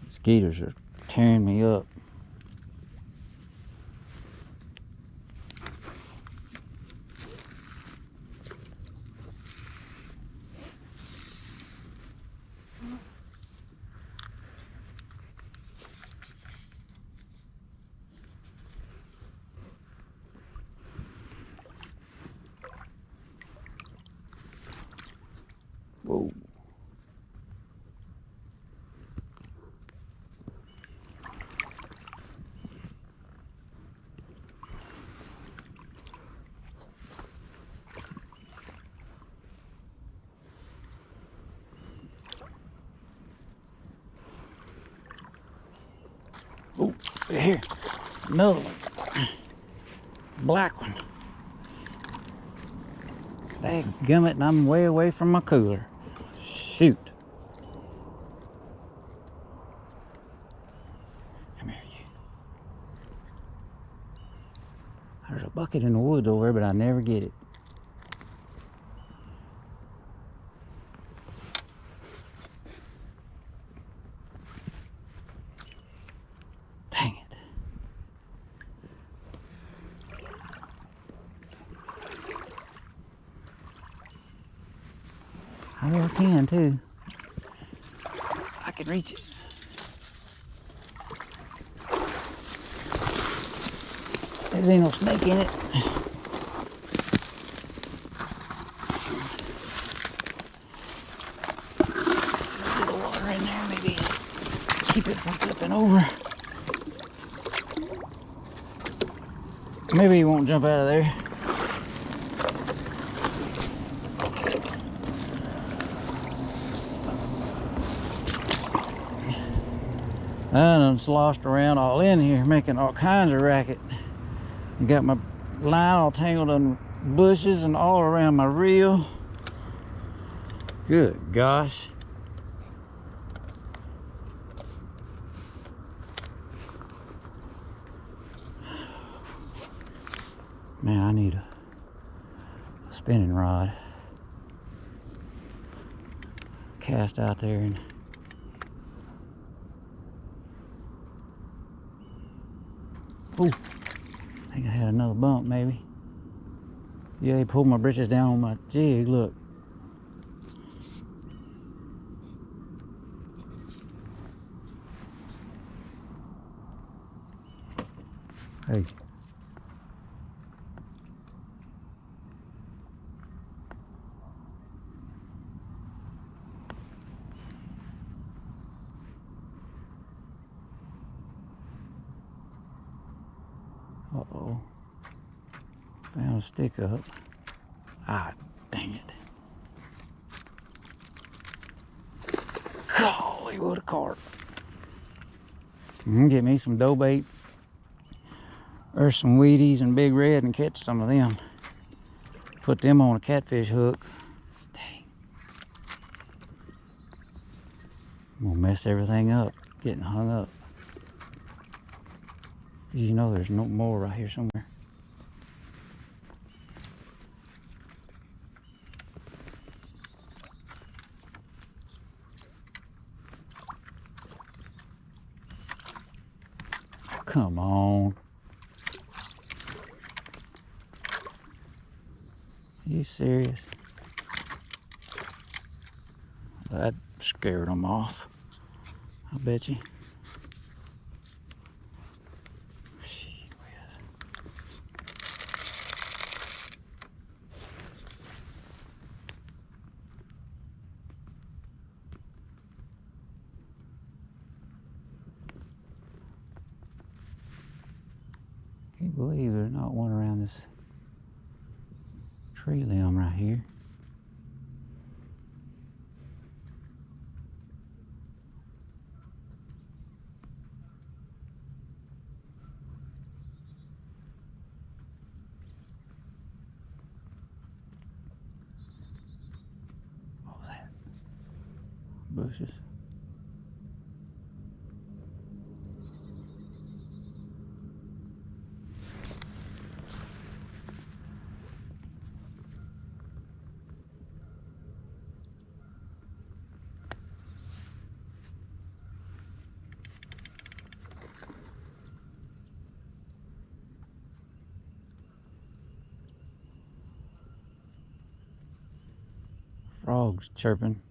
Mosquitoes are tearing me up. Whoa. Oh, here, another one. Black one. Dadgummit, and I'm way away from my cooler. Shoot. Come here, you. There's a bucket in the woods over there, but I never get it. Oh, I can too. I can reach it. There ain't no snake in it. A little water in there, maybe keep it from flipping over. Maybe he won't jump out of there. I done sloshed around all in here, making all kinds of racket. I got my line all tangled in bushes and all around my reel. Good gosh. Man, I need a spinning rod. Cast out there and ooh, I think I had another bump maybe. Yeah, he pulled my britches down on my jig, look. Hey. Uh-oh. Found a stick up. Ah, dang it. Golly, what a carp. Get me some dough bait or some Wheaties and Big Red and catch some of them. Put them on a catfish hook. Dang. I'm gonna mess everything up getting hung up. You know there's no more right here somewhere. Come on. Are you serious? That scared them off. I bet you. Gee whiz. Can't believe there's not one around this tree limb right here. What was that? Bushes. Frogs chirping.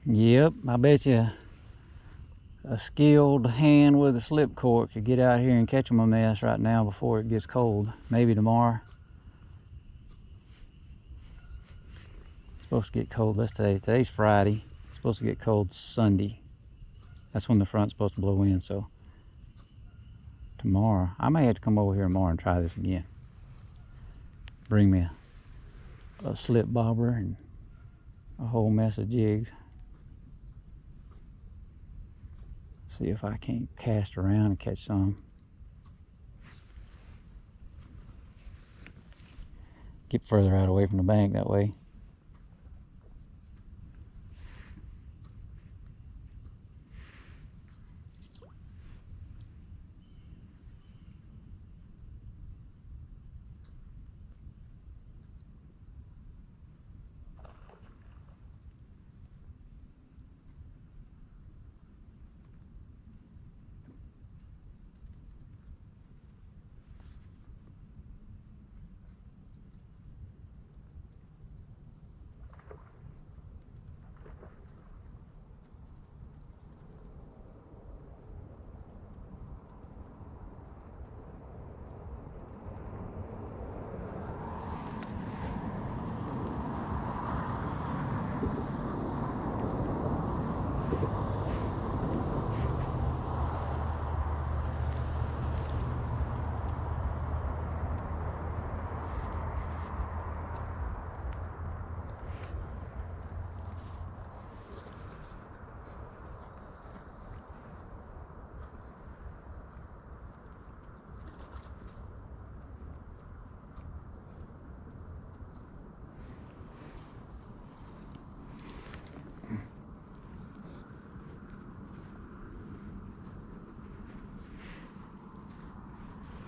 Yep, I bet you a skilled hand with a slip cord could get out here and catch them a mess right now before it gets cold. Maybe tomorrow. It's supposed to get cold. That's today. Today's Friday. It's supposed to get cold Sunday. That's when the front's supposed to blow in. So tomorrow, I may have to come over here tomorrow and try this again. Bring me a slip bobber and a whole mess of jigs. See if I can't cast around and catch some. Get further out away from the bank that way.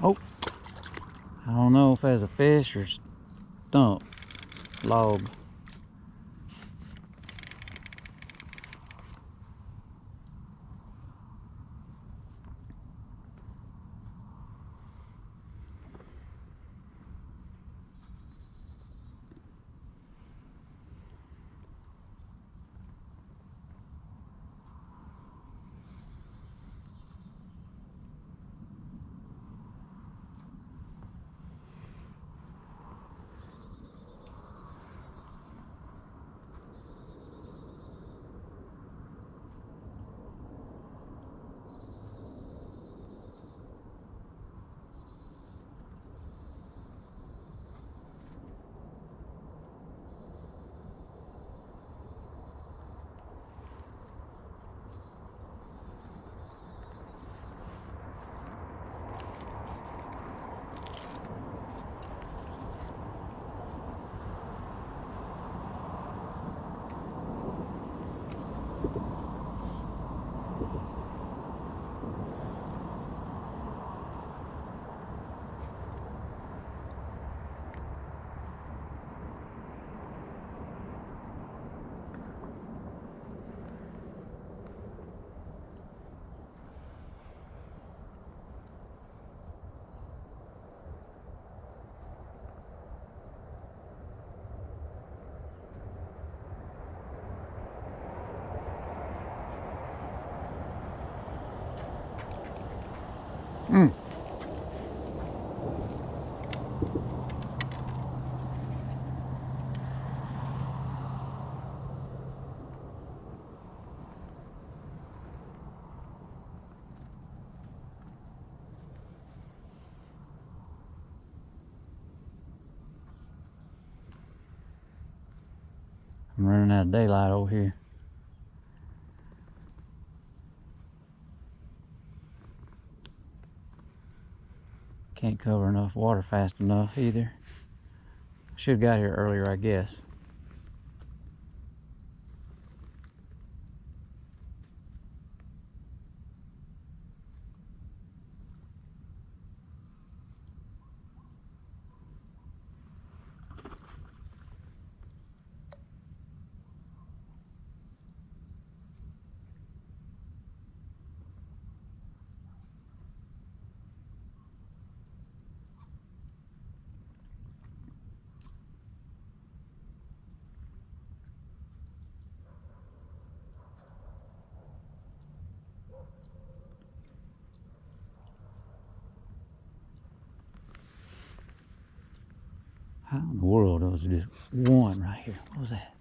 Oh, I don't know if that's a fish or stump log. Mm. I'm running out of daylight over here. Can't cover enough water fast enough either. Should have got here earlier, I guess. How in the world was just one right here? What was that?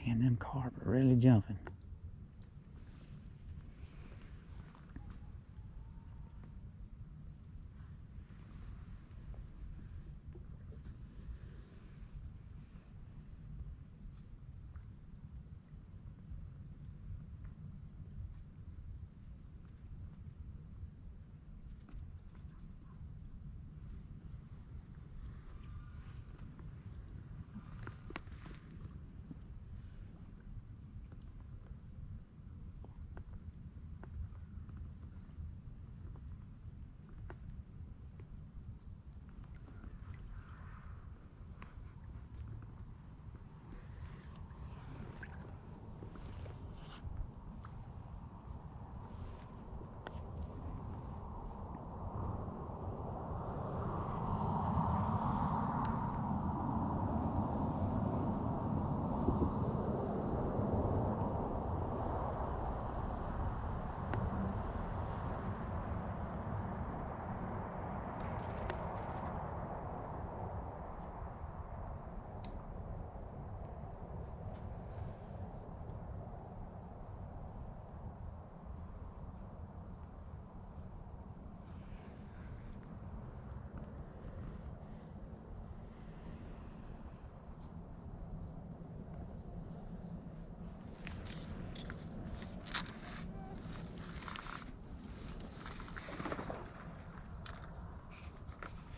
Man, them carp are really jumping.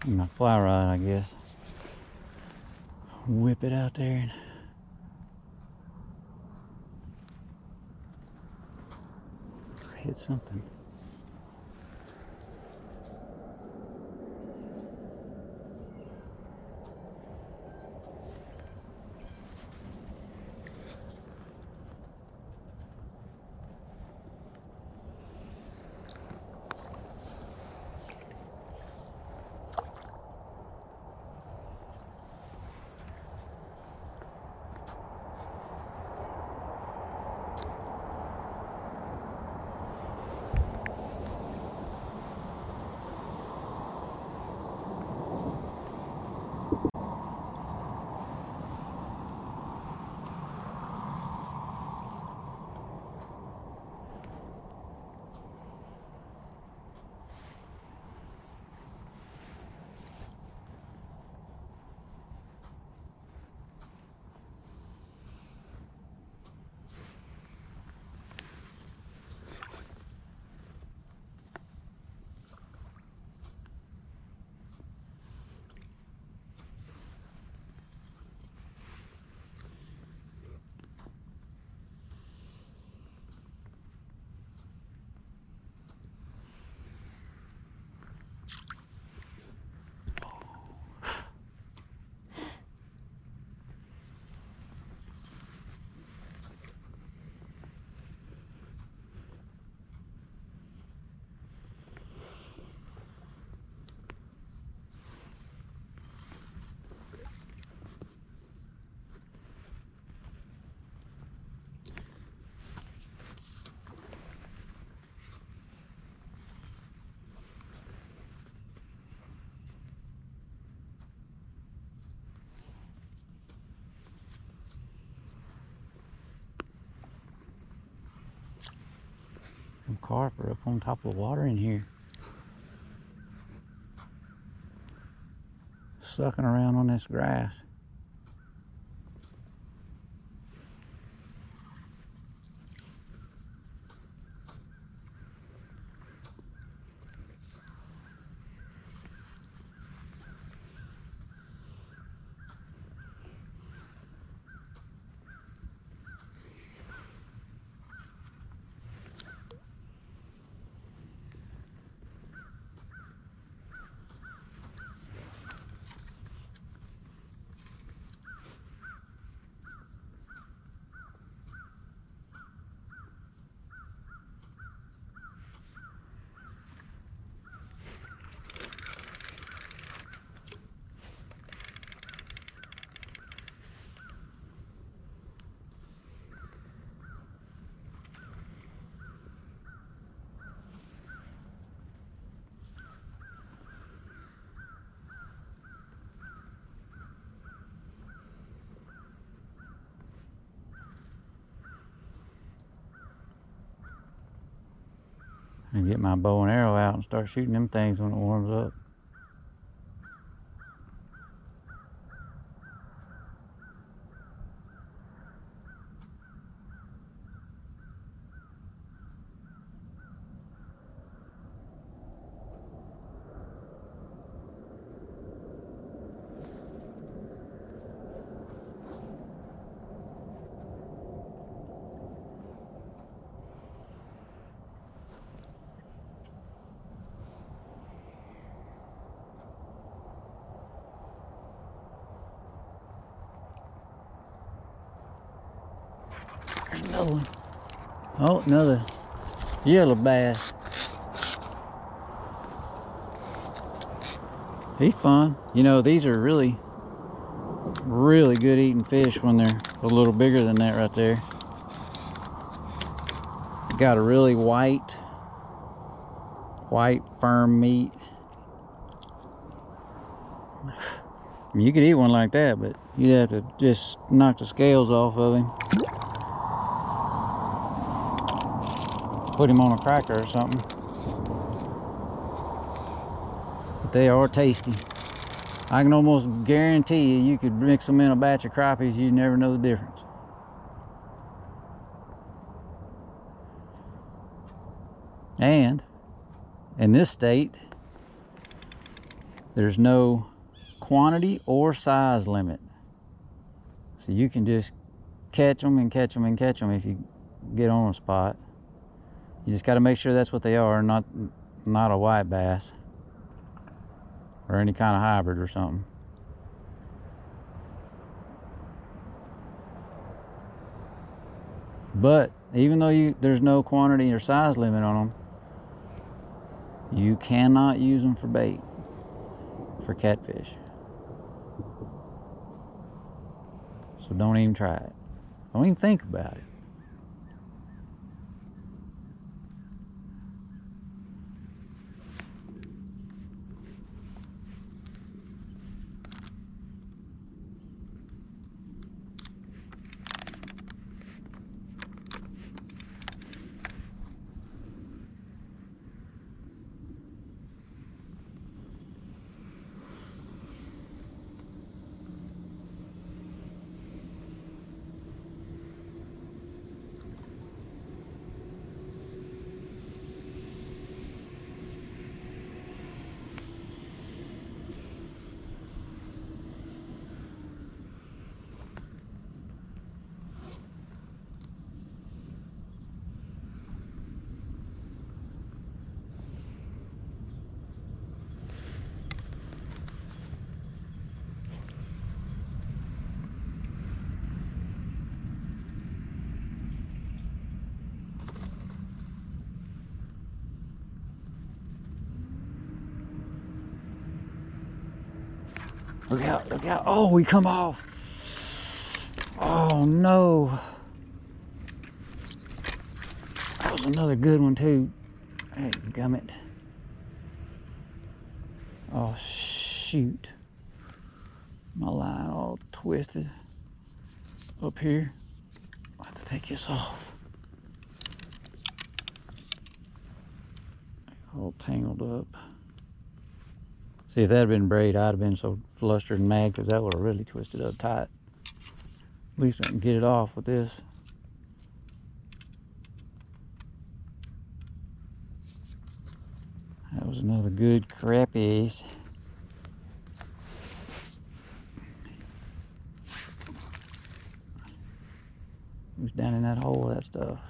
My fly rod, I guess. Whip it out there and hit something. Some carp are up on top of the water in here. sucking around on this grass. And get my bow and arrow out and start shooting them things when it warms up. There's another one. Oh, another yellow bass. He's fun. You know, these are really good eating fish when they're a little bigger than that right there. Got a really white firm meat. I mean, you could eat one like that, but you'd have to just knock the scales off of him. Put him on a cracker or something. But they are tasty. I can almost guarantee you could mix them in a batch of crappies, you'd never know the difference. And in this state, there's no quantity or size limit. So you can just catch them and catch them and catch them if you get on a spot. You just got to make sure that's what they are, not a white bass or any kind of hybrid or something. But even though there's no quantity or size limit on them, you cannot use them for bait for catfish. So don't even try it. Don't even think about it. Look out, look out. Oh, we come off. Oh, no. That was another good one, too. Hey, gummit. Oh, shoot. My line all twisted up here. I'll have to take this off. All tangled up. See, if that had been braid, I'd have been so flustered and mad because that would have really twisted up tight. At least I can get it off with this. That was another good Crappie. Who's down in that hole of that stuff?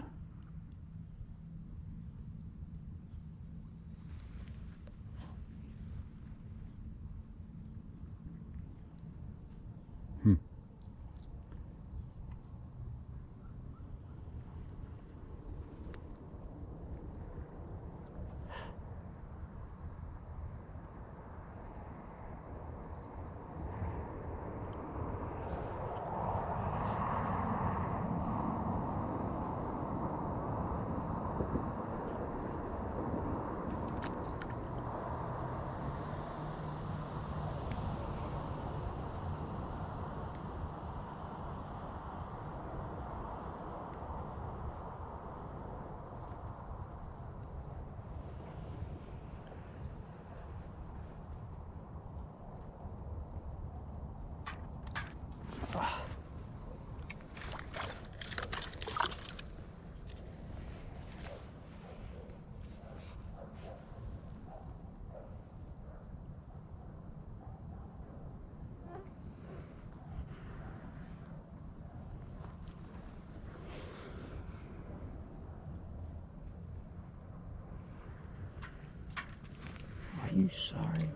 Are you sorry?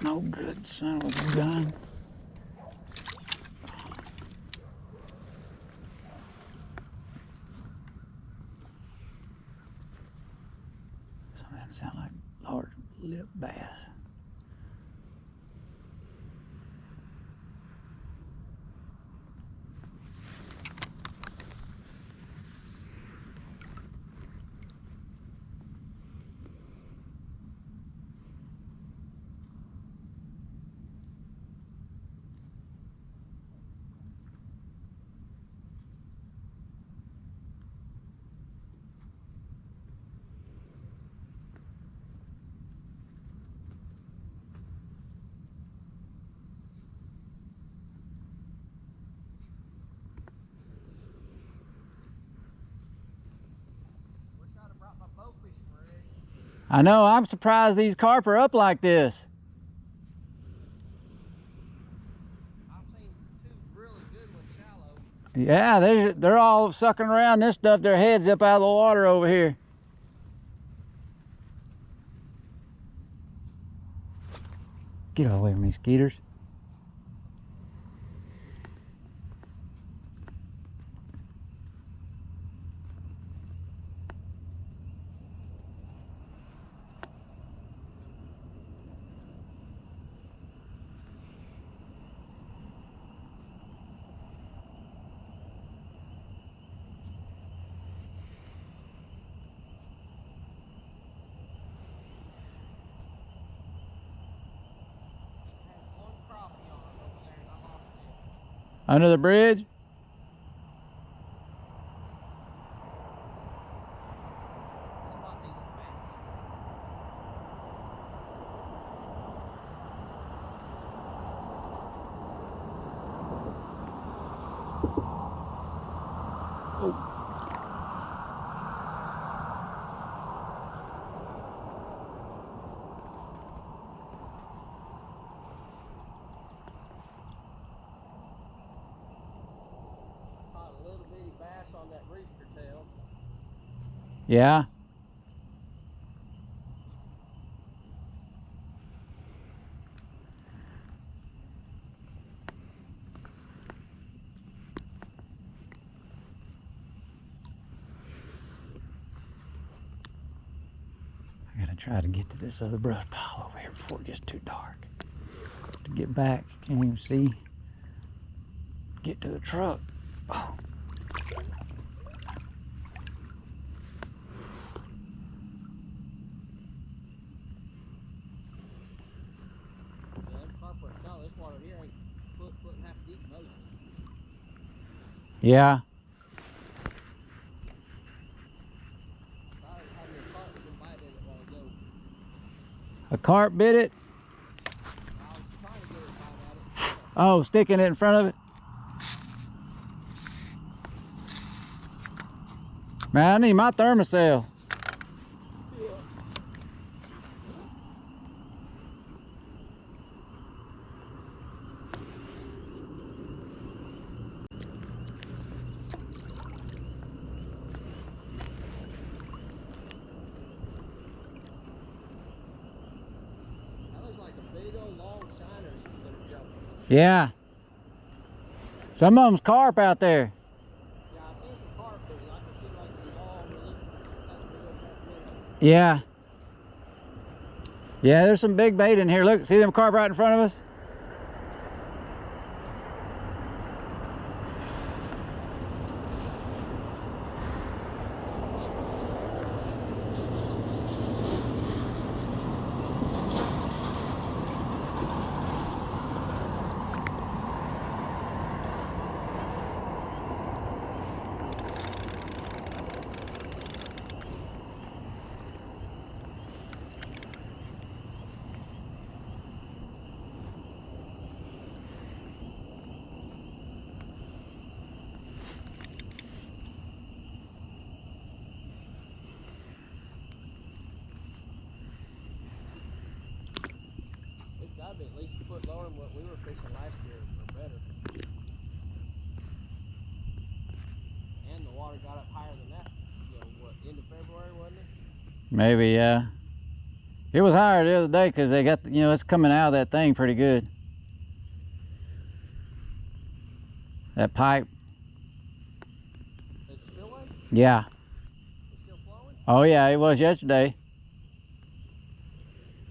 No good son of a gun. Some of them sound like large lip bass. I know, I'm surprised these carp are up like this. I've seen two really good ones shallow. Yeah, they're all sucking around this stuff, their heads up out of the water over here. Get away from me, skeeters. One crappie on it over there and I lost it. Under the bridge? It's not decent bass. Caught a little bitty bass on that rooster tail. Yeah. I gotta try to get to this other brush pile over here before it gets too dark. To get back, can't even see. Get to the truck. Oh. No, this water here ain't foot and a half deep most. Yeah. A carp bit it? I was trying to get it bite at it. Oh, sticking it in front of it? Man, I need my thermocell. Big old long shiners that are jumping. Yeah. Some of them's carp out there. Yeah, I've seen some carp, but I can see like some long, really, like big old carp minnows. Yeah. Yeah, there's some big bait in here. Look, see them carp right in front of us? It's got to be at least a foot lower than what we were fishing last year, or better. And the water got up higher than that. You know, what, end of February, wasn't it? Maybe, yeah. It was higher the other day because they got, you know, it's coming out of that thing pretty good. That pipe. The spillway? Yeah. It's still flowing? Oh, yeah, it was yesterday.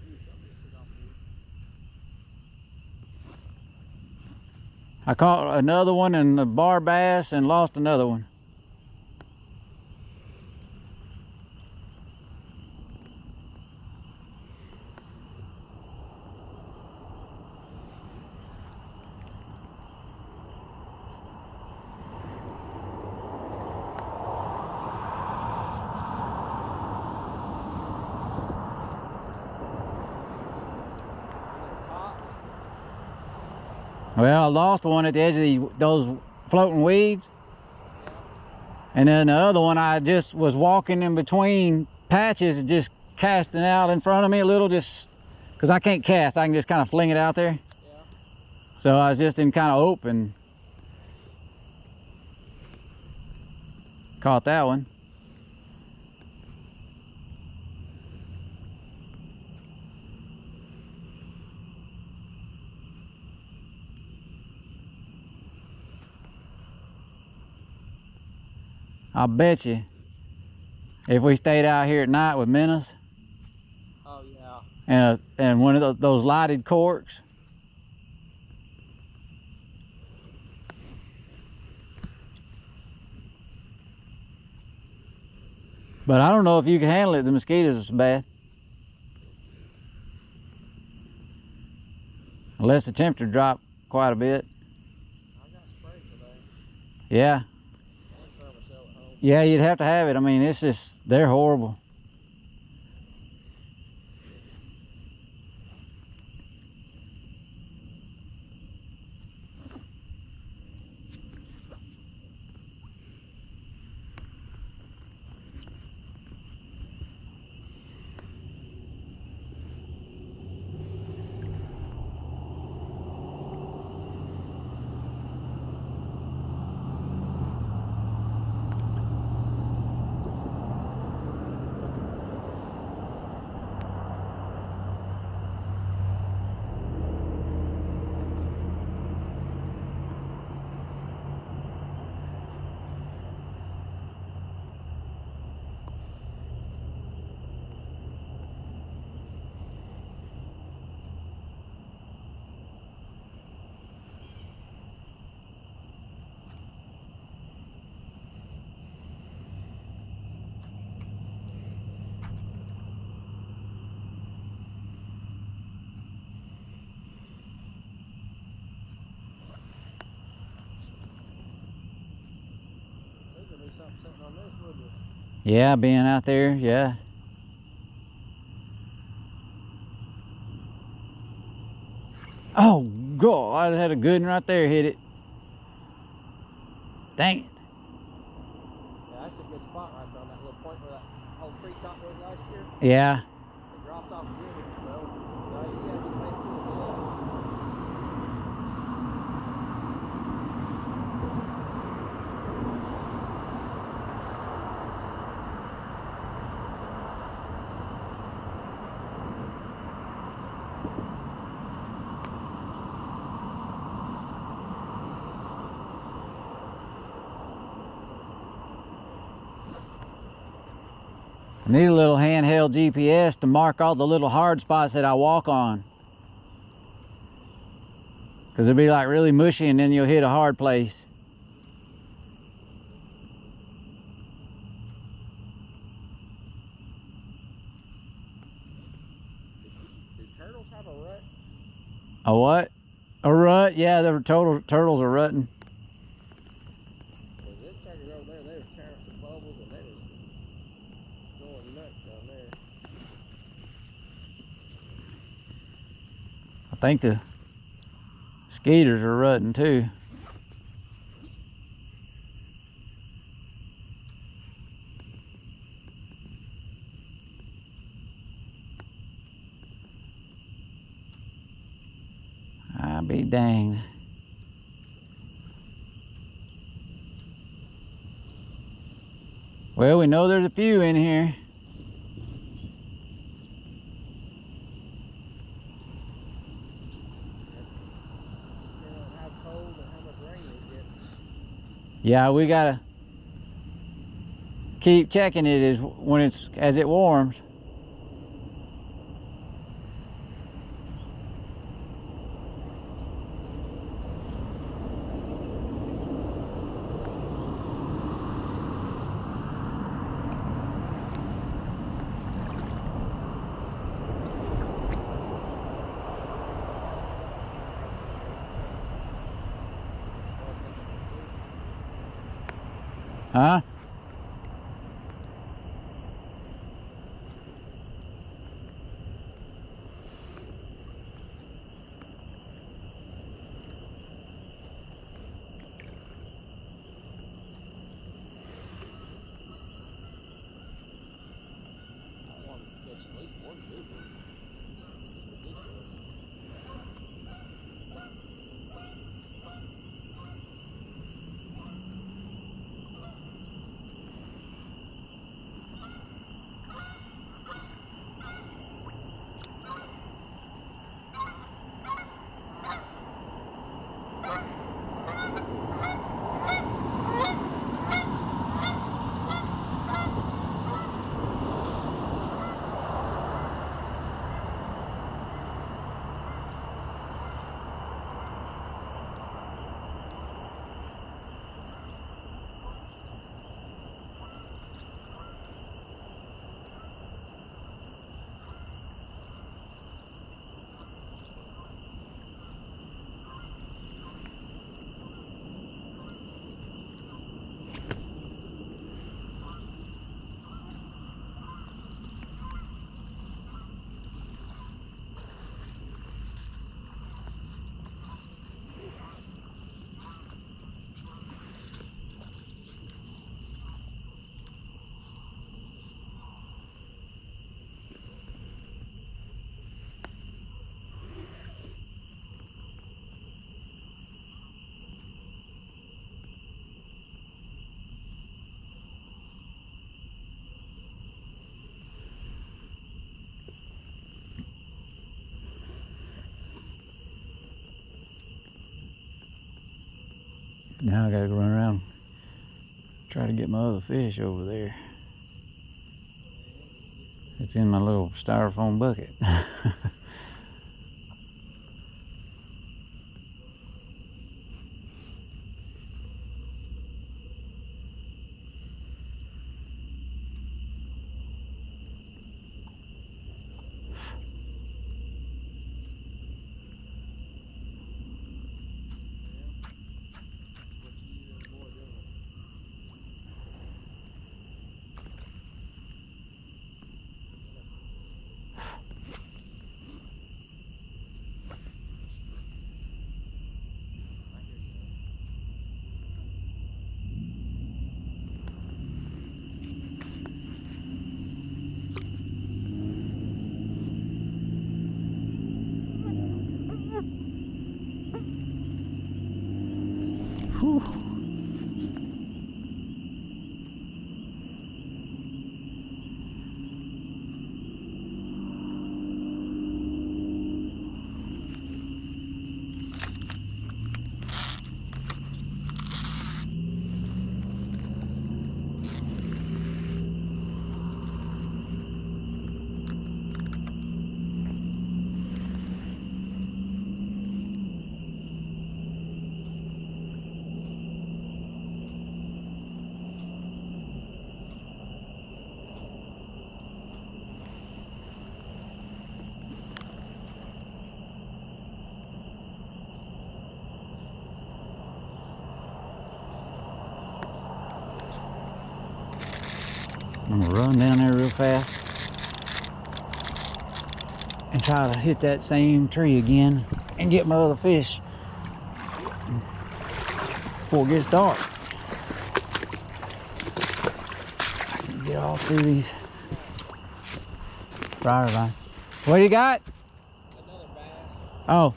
Ooh, something just took off the wood. I caught another one in the bar bass and lost another one. Well, I lost one at the edge of those floating weeds. Yeah. And then the other one, I just was walking in between patches, just casting out in front of me a little, just because I can't cast. I can just kind of fling it out there. Yeah. So I was just in kind of open. Caught that one. I'll bet you if we stayed out here at night with minnows. Oh, yeah. And one of those lighted corks. But I don't know if you can handle it. The mosquitoes are bad. Unless the temperature dropped quite a bit. I got spray for that. Yeah. And thermocell at home. Yeah, you'd have to have it. I mean, it's just, they're horrible. There's gonna be something sitting on this, wouldn't it? Yeah, being out there, yeah. Oh, God, I had a good one right there, hit it. Dang it. Yeah, that's a good spot right there on that little point where that whole treetop was last year. Yeah. It drops off good. Well, yeah, you need to make it to it. Yeah. I need a little handheld GPS to mark all the little hard spots that I walk on. Because it'll be like really mushy and then you'll hit a hard place. Do turtles have a rut? A what? A rut? Yeah, the turtles are rutting. Because it started over there, they were tearing up some bubbles and they was going nuts down there. I think the skeeters are rutting too. I'll be danged. Well, we know there's a few in here. Depending on how cold and how much rain we get. Yeah, we gotta keep checking it as it warms. Huh? I wanted to catch at least one good one. It's ridiculous. Now I gotta go run around, try to get my other fish over there. It's in my little styrofoam bucket. I'm gonna run down there real fast and try to hit that same tree again and get my other fish before it gets dark. I can get all through these briar vines. What do you got? Another bass. Oh.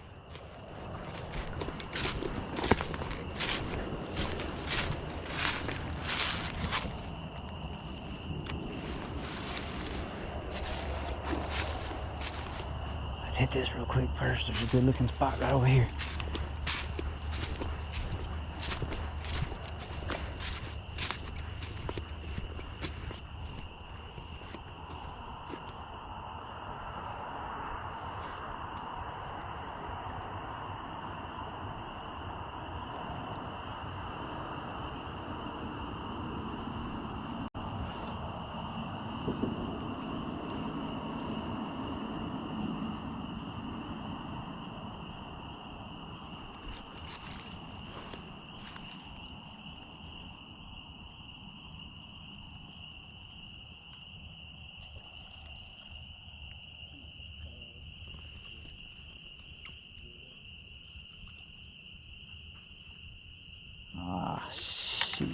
Let's hit this real quick first. There's a good looking spot right over here. Ah, shoot.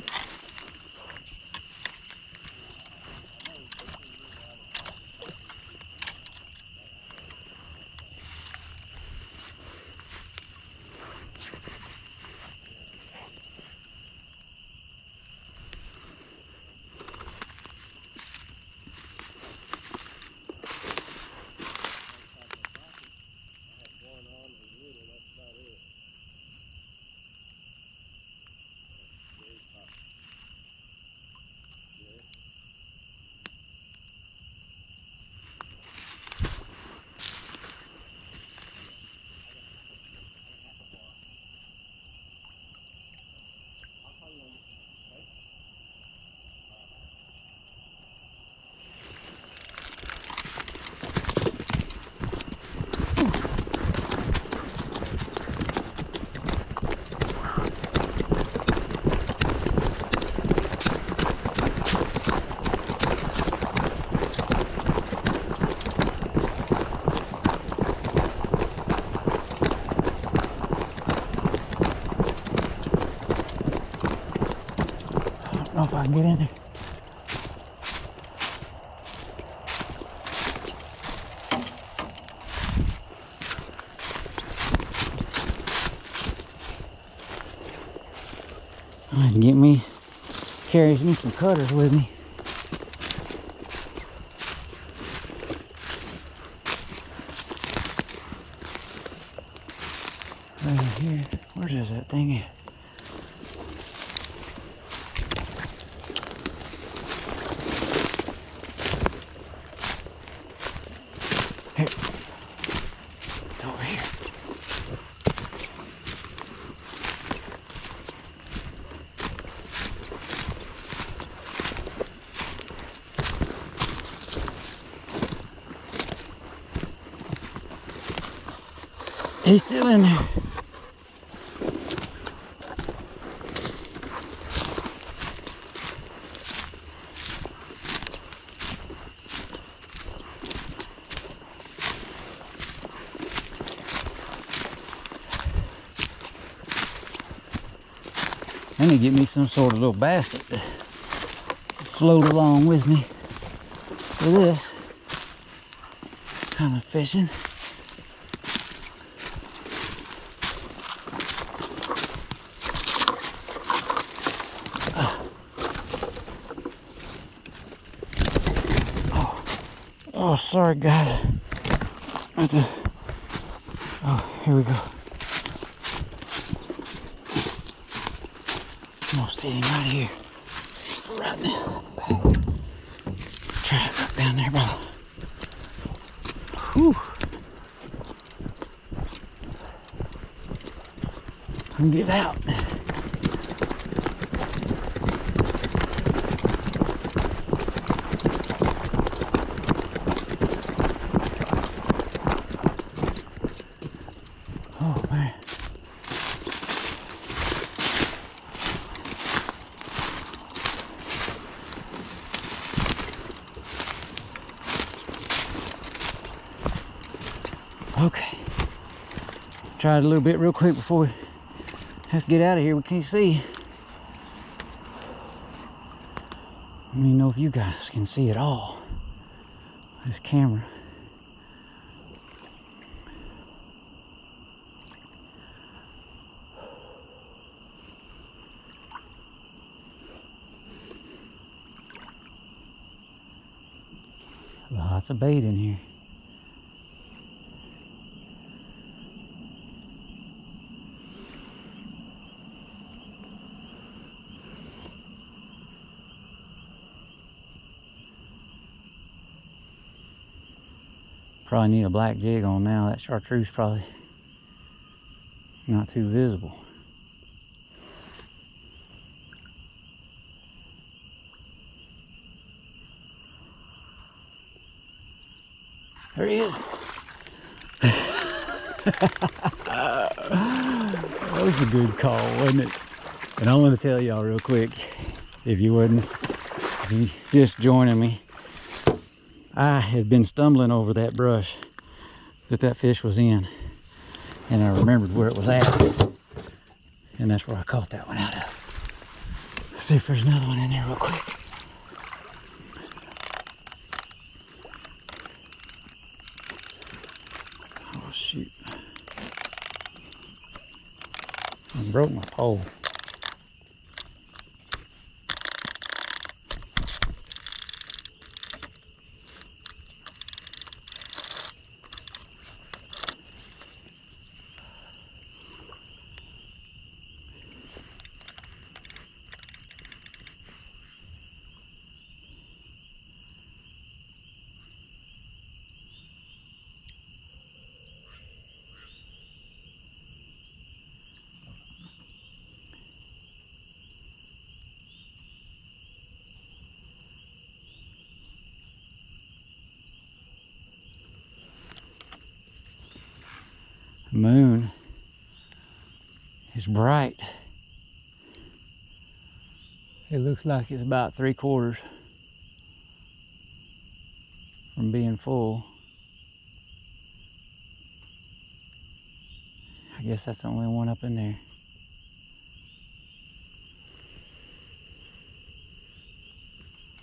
I don't know if I can get in there. I can get me, carry me some cutters with me. Right here, where is that thing at? Here, it's over here. He's still in there. I need to get me some sort of little basket to float along with me for this kind of fishing. Oh, sorry guys. Oh, here we go. Almost hitting right here. Right now. Try it right down there, brother. Whew. I can get out. Oh man. Okay. Tried a little bit real quick before we have to get out of here. We can't see. Let me know if you guys can see it all. This camera. Lots of bait in here. Probably need a black jig on now. That chartreuse probably not too visible. There he is. That was a good call, wasn't it? And I want to tell y'all real quick, if you just joining me, I had been stumbling over that brush that fish was in, and I remembered where it was at, and that's where I caught that one out of. Let's see if there's another one in there real quick. Oh shoot. I broke my pole. The moon is bright. It looks like it's about 3/4 from being full. I guess that's the only one up in there.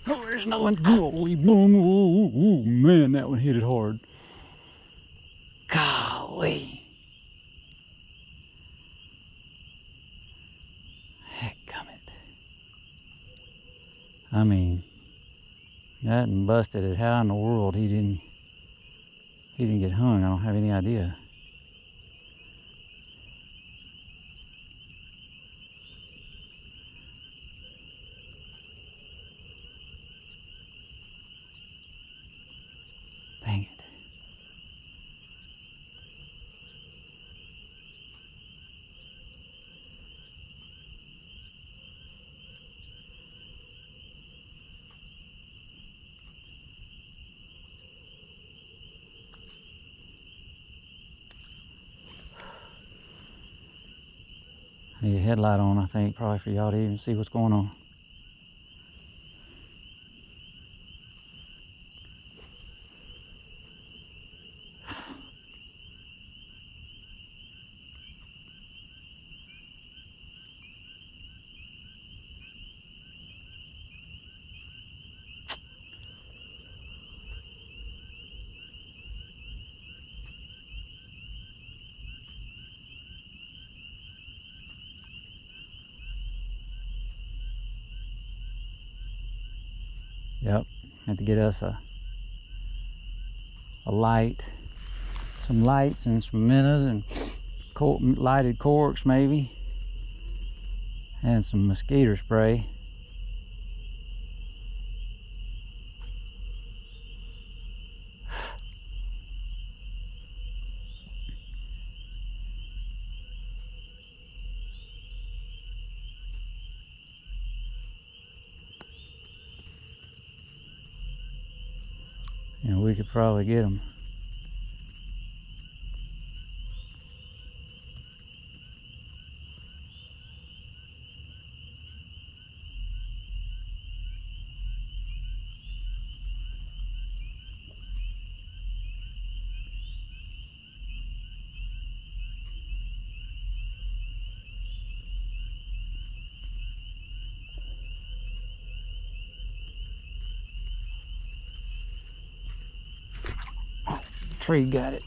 Oh, there's another one. Holy boom. Oh, man, that one hit it hard. Golly. Heckgummit. I mean, that and busted it. How in the world he didn't get hung? I don't have any idea. Dang it. I need a headlight on, I think, probably for y'all to even see what's going on. Yep, had to get us a light, some lights and some minnows and lighted corks maybe, and some mosquito spray. And we could probably get them. tree got it.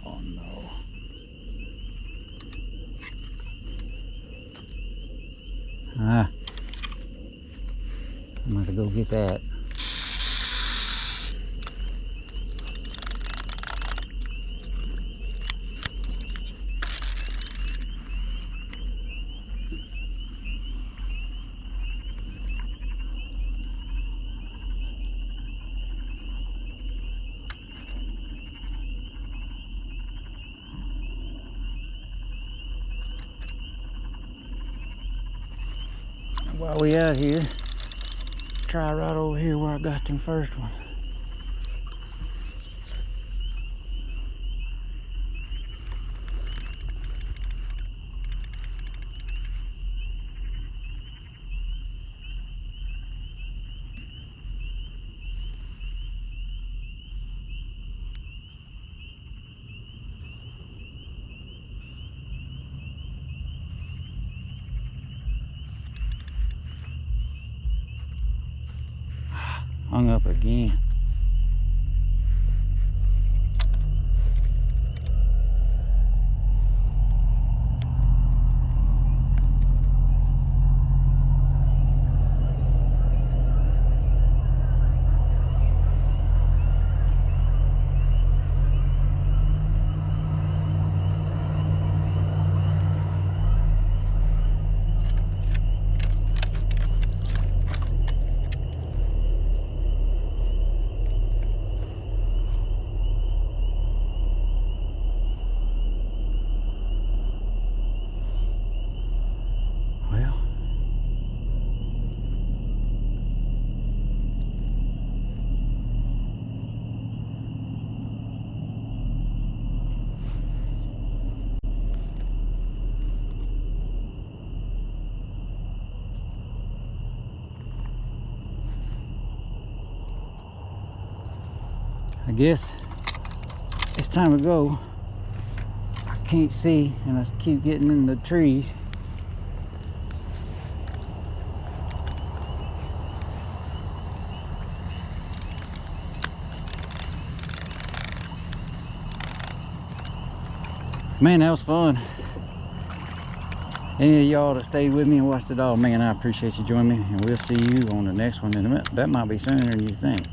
Oh no. Ah, I'm gonna go get that. While we out here, try right over here where I got them first one. Hung up again. I guess it's time to go. I can't see and I keep getting in the trees. Man, that was fun. Any of y'all that stayed with me and watched it all, man, I appreciate you joining me, and we'll see you on the next one. And that might be sooner than you think.